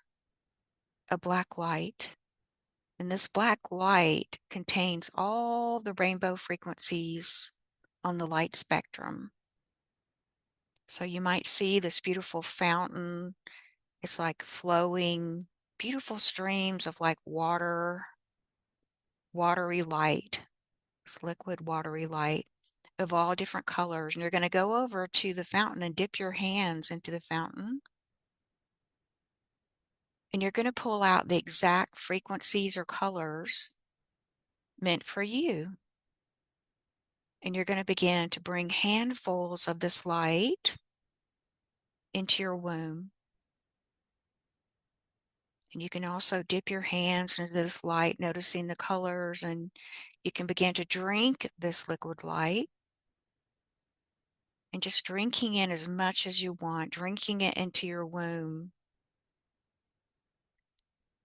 S1: of black light. And this black light contains all the rainbow frequencies on the light spectrum. So you might see this beautiful fountain. It's like flowing, beautiful streams of like water, watery light, this liquid watery light of all different colors. And you're going to go over to the fountain and dip your hands into the fountain. And you're going to pull out the exact frequencies or colors meant for you. And you're going to begin to bring handfuls of this light into your womb. And you can also dip your hands into this light, noticing the colors, and you can begin to drink this liquid light. And just drinking in as much as you want, drinking it into your womb.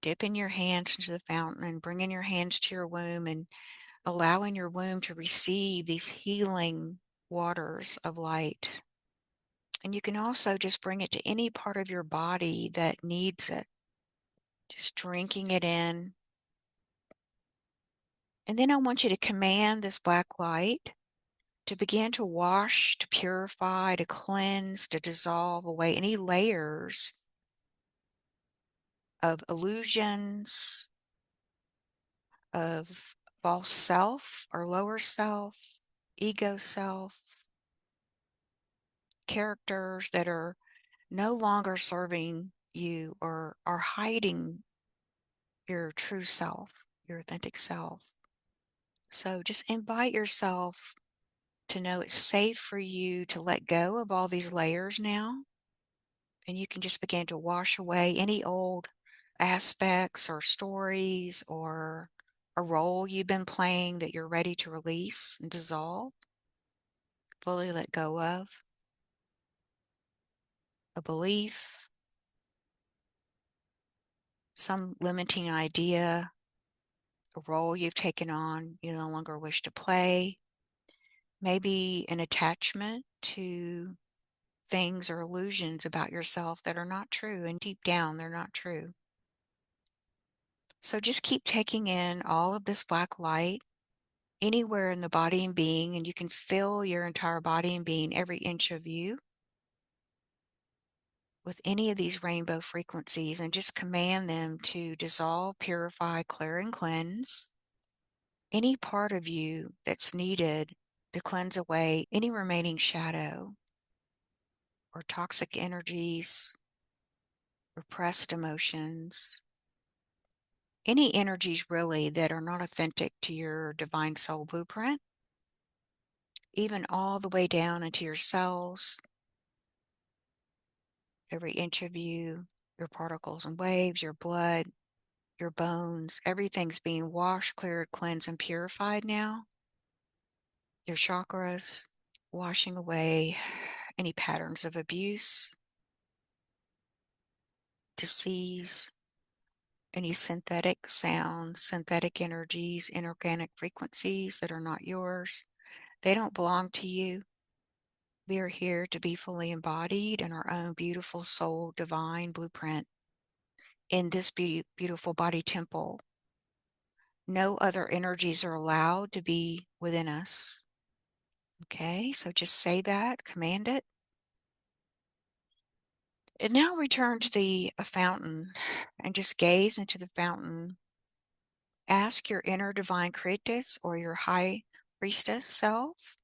S1: Dipping your hands into the fountain and bringing your hands to your womb and allowing your womb to receive these healing waters of light. And you can also just bring it to any part of your body that needs it. Just drinking it in. And then I want you to command this black light to begin to wash, to purify, to cleanse, to dissolve away any layers of illusions, of false self or lower self, ego self, characters that are no longer serving you or are hiding your true self, your authentic self. So just invite yourself to know it's safe for you to let go of all these layers now. And you can just begin to wash away any old aspects or stories or a role you've been playing that you're ready to release and dissolve, fully let go of, a belief, some limiting idea, a role you've taken on you no longer wish to play, maybe an attachment to things or illusions about yourself that are not true, and deep down they're not true. So just keep taking in all of this black light anywhere in the body and being, and you can fill your entire body and being, every inch of you, with any of these rainbow frequencies, and just command them to dissolve, purify, clear, and cleanse any part of you that's needed to cleanse away any remaining shadow or toxic energies, repressed emotions, any energies really that are not authentic to your divine soul blueprint, even all the way down into your cells, every inch of you, your particles and waves, your blood, your bones, everything's being washed, cleared, cleansed, and purified now. Your chakras, washing away any patterns of abuse, disease, any synthetic sounds, synthetic energies, inorganic frequencies that are not yours. They don't belong to you. We are here to be fully embodied in our own beautiful soul divine blueprint in this beautiful body temple. No other energies are allowed to be within us. Okay, so just say that, command it. And now return to the fountain and just gaze into the fountain. Ask your inner divine creatrix or your high priestess self,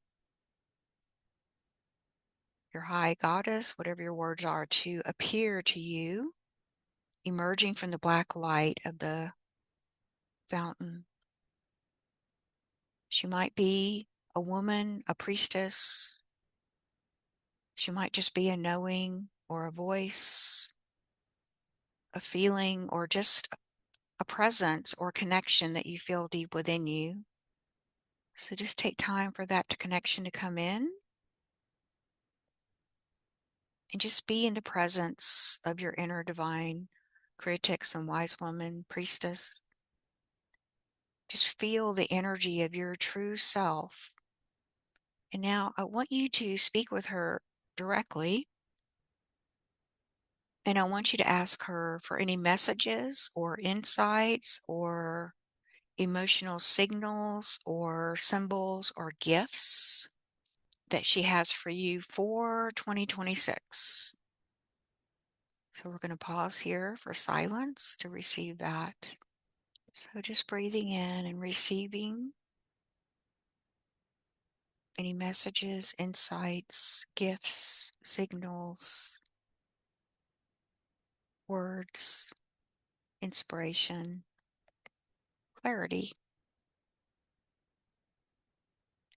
S1: your high goddess, whatever your words are, to appear to you, emerging from the black light of the fountain. She might be a woman, a priestess. She might just be a knowing or a voice, a feeling, or just a presence or connection that you feel deep within you. So just take time for that connection to come in and just be in the presence of your inner divine creatrix and wise woman, priestess. Just feel the energy of your true self. And now I want you to speak with her directly. And I want you to ask her for any messages or insights or emotional signals or symbols or gifts that she has for you for 2026. So we're going to pause here for silence to receive that. So just breathing in and receiving any messages, insights, gifts, signals, words, inspiration, clarity.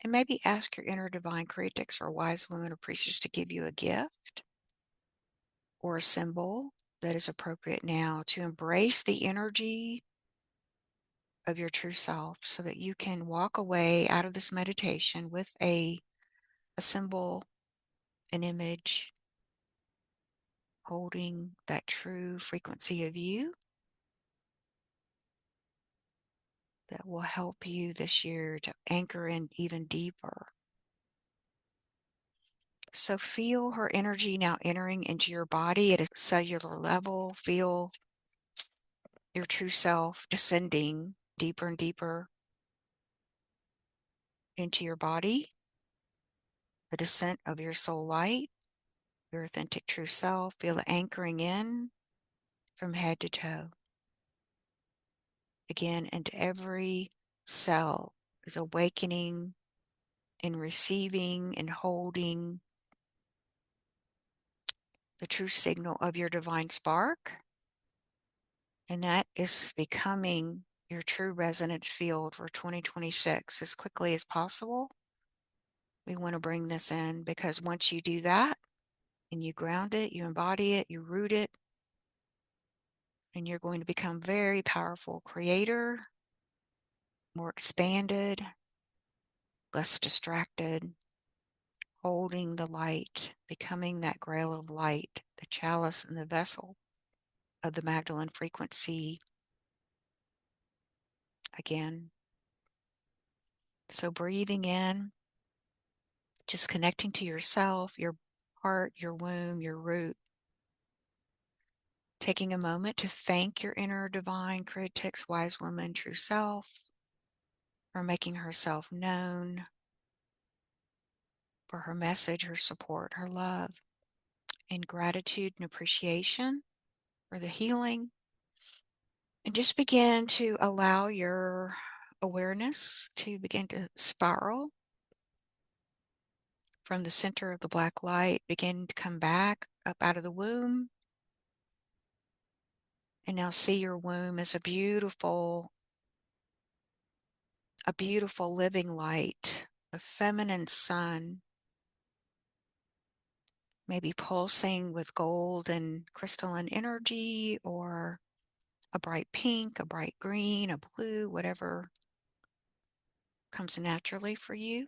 S1: And maybe ask your inner divine creatrix or wise woman or priestess to give you a gift or a symbol that is appropriate now to embrace the energy of your true self so that you can walk away out of this meditation with a symbol, an image, holding that true frequency of you that will help you this year to anchor in even deeper. So feel her energy now entering into your body at a cellular level. Feel your true self descending deeper and deeper into your body, the descent of your soul light, your authentic true self. Feel it anchoring in from head to toe. Again, into every cell is awakening and receiving and holding the true signal of your divine spark. And that is becoming your true resonance field for 2026 as quickly as possible. We want to bring this in because once you do that and you ground it, you embody it, you root it, and you're going to become very powerful creator, more expanded, less distracted, holding the light, becoming that grail of light, the chalice and the vessel of the Magdalene frequency again. So breathing in, just connecting to yourself, your heart, your womb, your root. Taking a moment to thank your inner divine creatrix, wise woman, true self, for making herself known, for her message, her support, her love, and gratitude and appreciation for the healing. And just begin to allow your awareness to begin to spiral from the center of the black light, begin to come back up out of the womb. And now see your womb as a beautiful living light, a feminine sun, maybe pulsing with gold and crystalline energy, or a bright pink, a bright green, a blue, whatever comes naturally for you.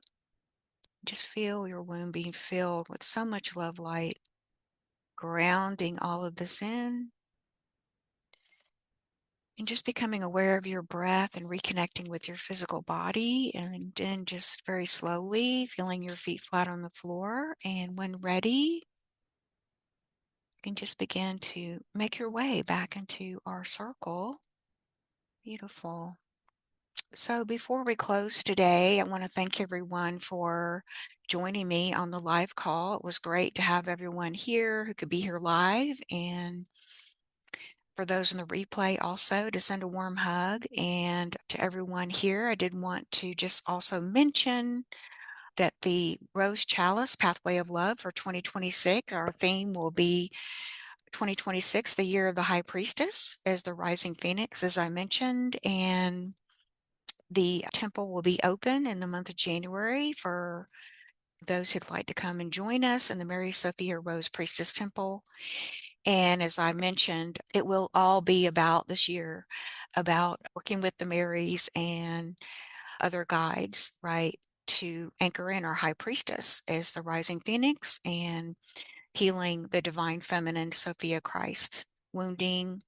S1: Just feel your womb being filled with so much love light, grounding all of this in, and just becoming aware of your breath and reconnecting with your physical body. And then just very slowly feeling your feet flat on the floor. And when ready, you can just begin to make your way back into our circle. Beautiful. So before we close today, I want to thank everyone for joining me on the live call. It was great to have everyone here who could be here live, and for those in the replay also, to send a warm hug. And to everyone here, I did want to just also mention that the Rose Chalice Pathway of Love for 2026, our theme will be 2026, the year of the High Priestess, as the rising phoenix, as I mentioned. And the temple will be open in the month of January for those who'd like to come and join us in the Mary Sophia Rose Priestess Temple. And as I mentioned, it will all be about this year, about working with the Marys and other guides, right, to anchor in our High Priestess as the rising phoenix and healing the divine feminine Sophia Christ. Wounding,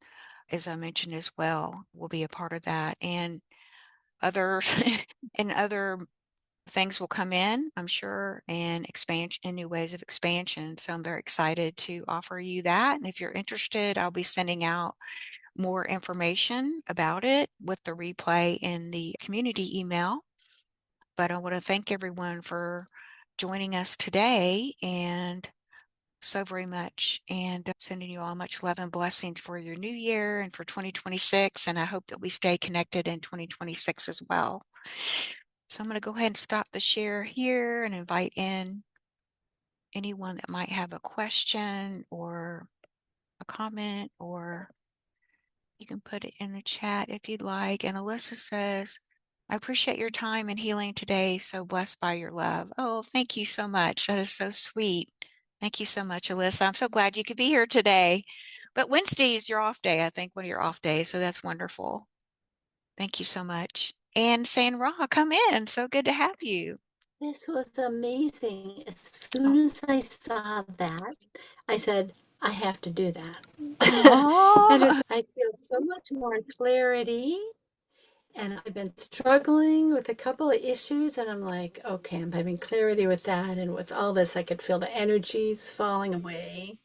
S1: as I mentioned as well, will be a part of that. And other and other things will come in, I'm sure, and expansion and new ways of expansion. So I'm very excited to offer you that. And if you're interested, I'll be sending out more information about it with the replay in the community email. But I want to thank everyone for joining us today, and so very much, and sending you all much love and blessings for your new year and for 2026. And I hope that we stay connected in 2026 as well. So I'm going to go ahead and stop the share here and invite in anyone that might have a question or a comment, or you can put it in the chat if you'd like. And Alyssa says, I appreciate your time and healing today. So blessed by your love. Oh, thank you so much. That is so sweet. Thank you so much, Alyssa. I'm so glad you could be here today. But Wednesday is your off day, I think, one of your off days. So that's wonderful. Thank you so much. And Sandra, come in. So good to have you.
S3: This was amazing. As soon
S1: Oh,
S3: as I saw that, I said, I have to do that. And
S1: oh,
S3: I feel so much more clarity. And I've been struggling with a couple of issues, and I'm like, okay, I'm having clarity with that. And with all this, I could feel the energies falling away.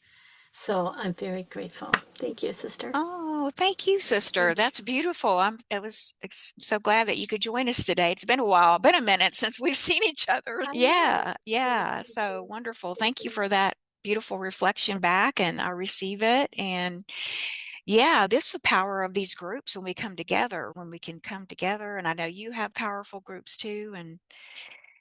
S3: So I'm very grateful. Thank you, sister.
S1: oh, thank you, sister.
S3: Thank you.
S1: That's beautiful. I was so glad that you could join us today. It's been a while, been a minute since we've seen each other.
S3: I know.
S1: Yeah,
S3: So
S1: yeah.
S3: thank
S1: So
S3: you.
S1: wonderful.
S3: Thank
S1: Thank you
S3: you.
S1: for that beautiful reflection back, and I receive it. And yeah, this is the power of these groups when we come together, when we can come together. And I know you have powerful groups too. And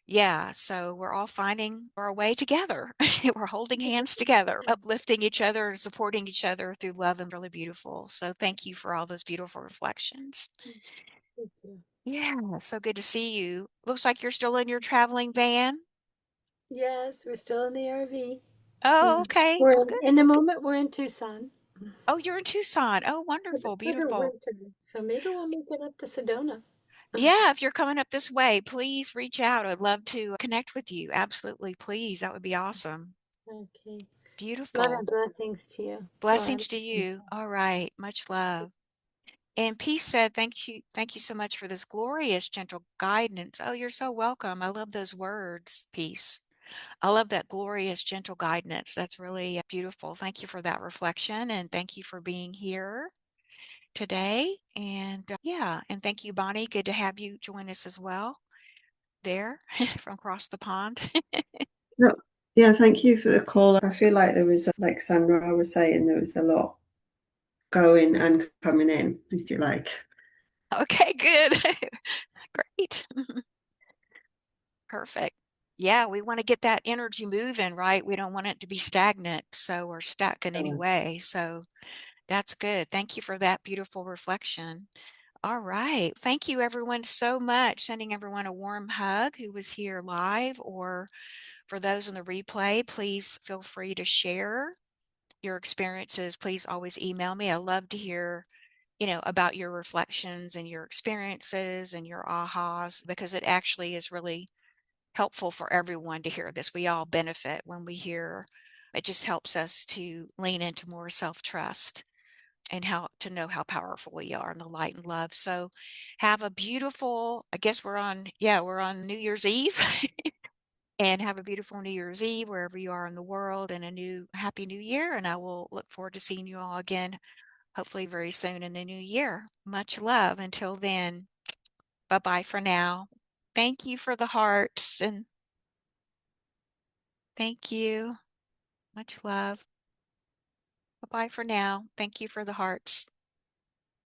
S1: yeah, so we're all finding our way together. We're holding hands together, uplifting each other and supporting each other through love, and really beautiful. So thank you for all those beautiful reflections.
S3: Thank you.
S1: Yeah, so good to see you. Looks like you're still in your traveling van.
S3: Yes, we're still in the RV.
S1: Oh,
S3: Yeah.
S1: okay.
S3: We're
S1: Good.
S3: in the moment, we're in Tucson.
S1: Oh, you're in Tucson. Oh,
S3: For the,
S1: wonderful.
S3: for the
S1: Beautiful.
S3: winter. So maybe we'll make it up to Sedona.
S1: Yeah, if you're coming up this way, please reach out. I'd love to connect with you. Absolutely, please. That would be awesome.
S3: Okay. Love and
S1: Beautiful.
S3: blessings to you. Joanne.
S1: Blessings to you. All right. Much love. And Peace said, thank you so much for this glorious, gentle guidance. Oh, you're so welcome. I love those words, Peace. I love that glorious, gentle guidance. That's really beautiful. Thank you for that reflection, and thank you for being here today. And yeah, and thank you, Bonnie. Good to have you join us as well there from across the pond.
S4: No, yeah, thank you for the call. I feel like there was, like Sandra was saying, there was a lot going and coming in, if you like.
S1: Okay, good. Great. Perfect. Yeah, we want to get that energy moving, right? We don't want it to be stagnant, so or stuck in any way. So that's good. Thank you for that beautiful reflection. All right. Thank you, everyone, so much. Sending everyone a warm hug who was here live, or for those in the replay, please feel free to share your experiences. Please always email me. I love to hear, about your reflections and your experiences and your ahas, because it actually is really helpful for everyone to hear this. We all benefit when we hear. It just helps us to lean into more self-trust and how to know how powerful we are in the light and love. So have a beautiful, I guess we're on New Year's Eve. And have a beautiful New Year's Eve wherever you are in the world, and happy new year. And I will look forward to seeing you all again, hopefully very soon in the new year. Much love. Until then, bye-bye for now. Thank you for the hearts, and thank you. Much love. Bye-bye for now. Thank you for the hearts.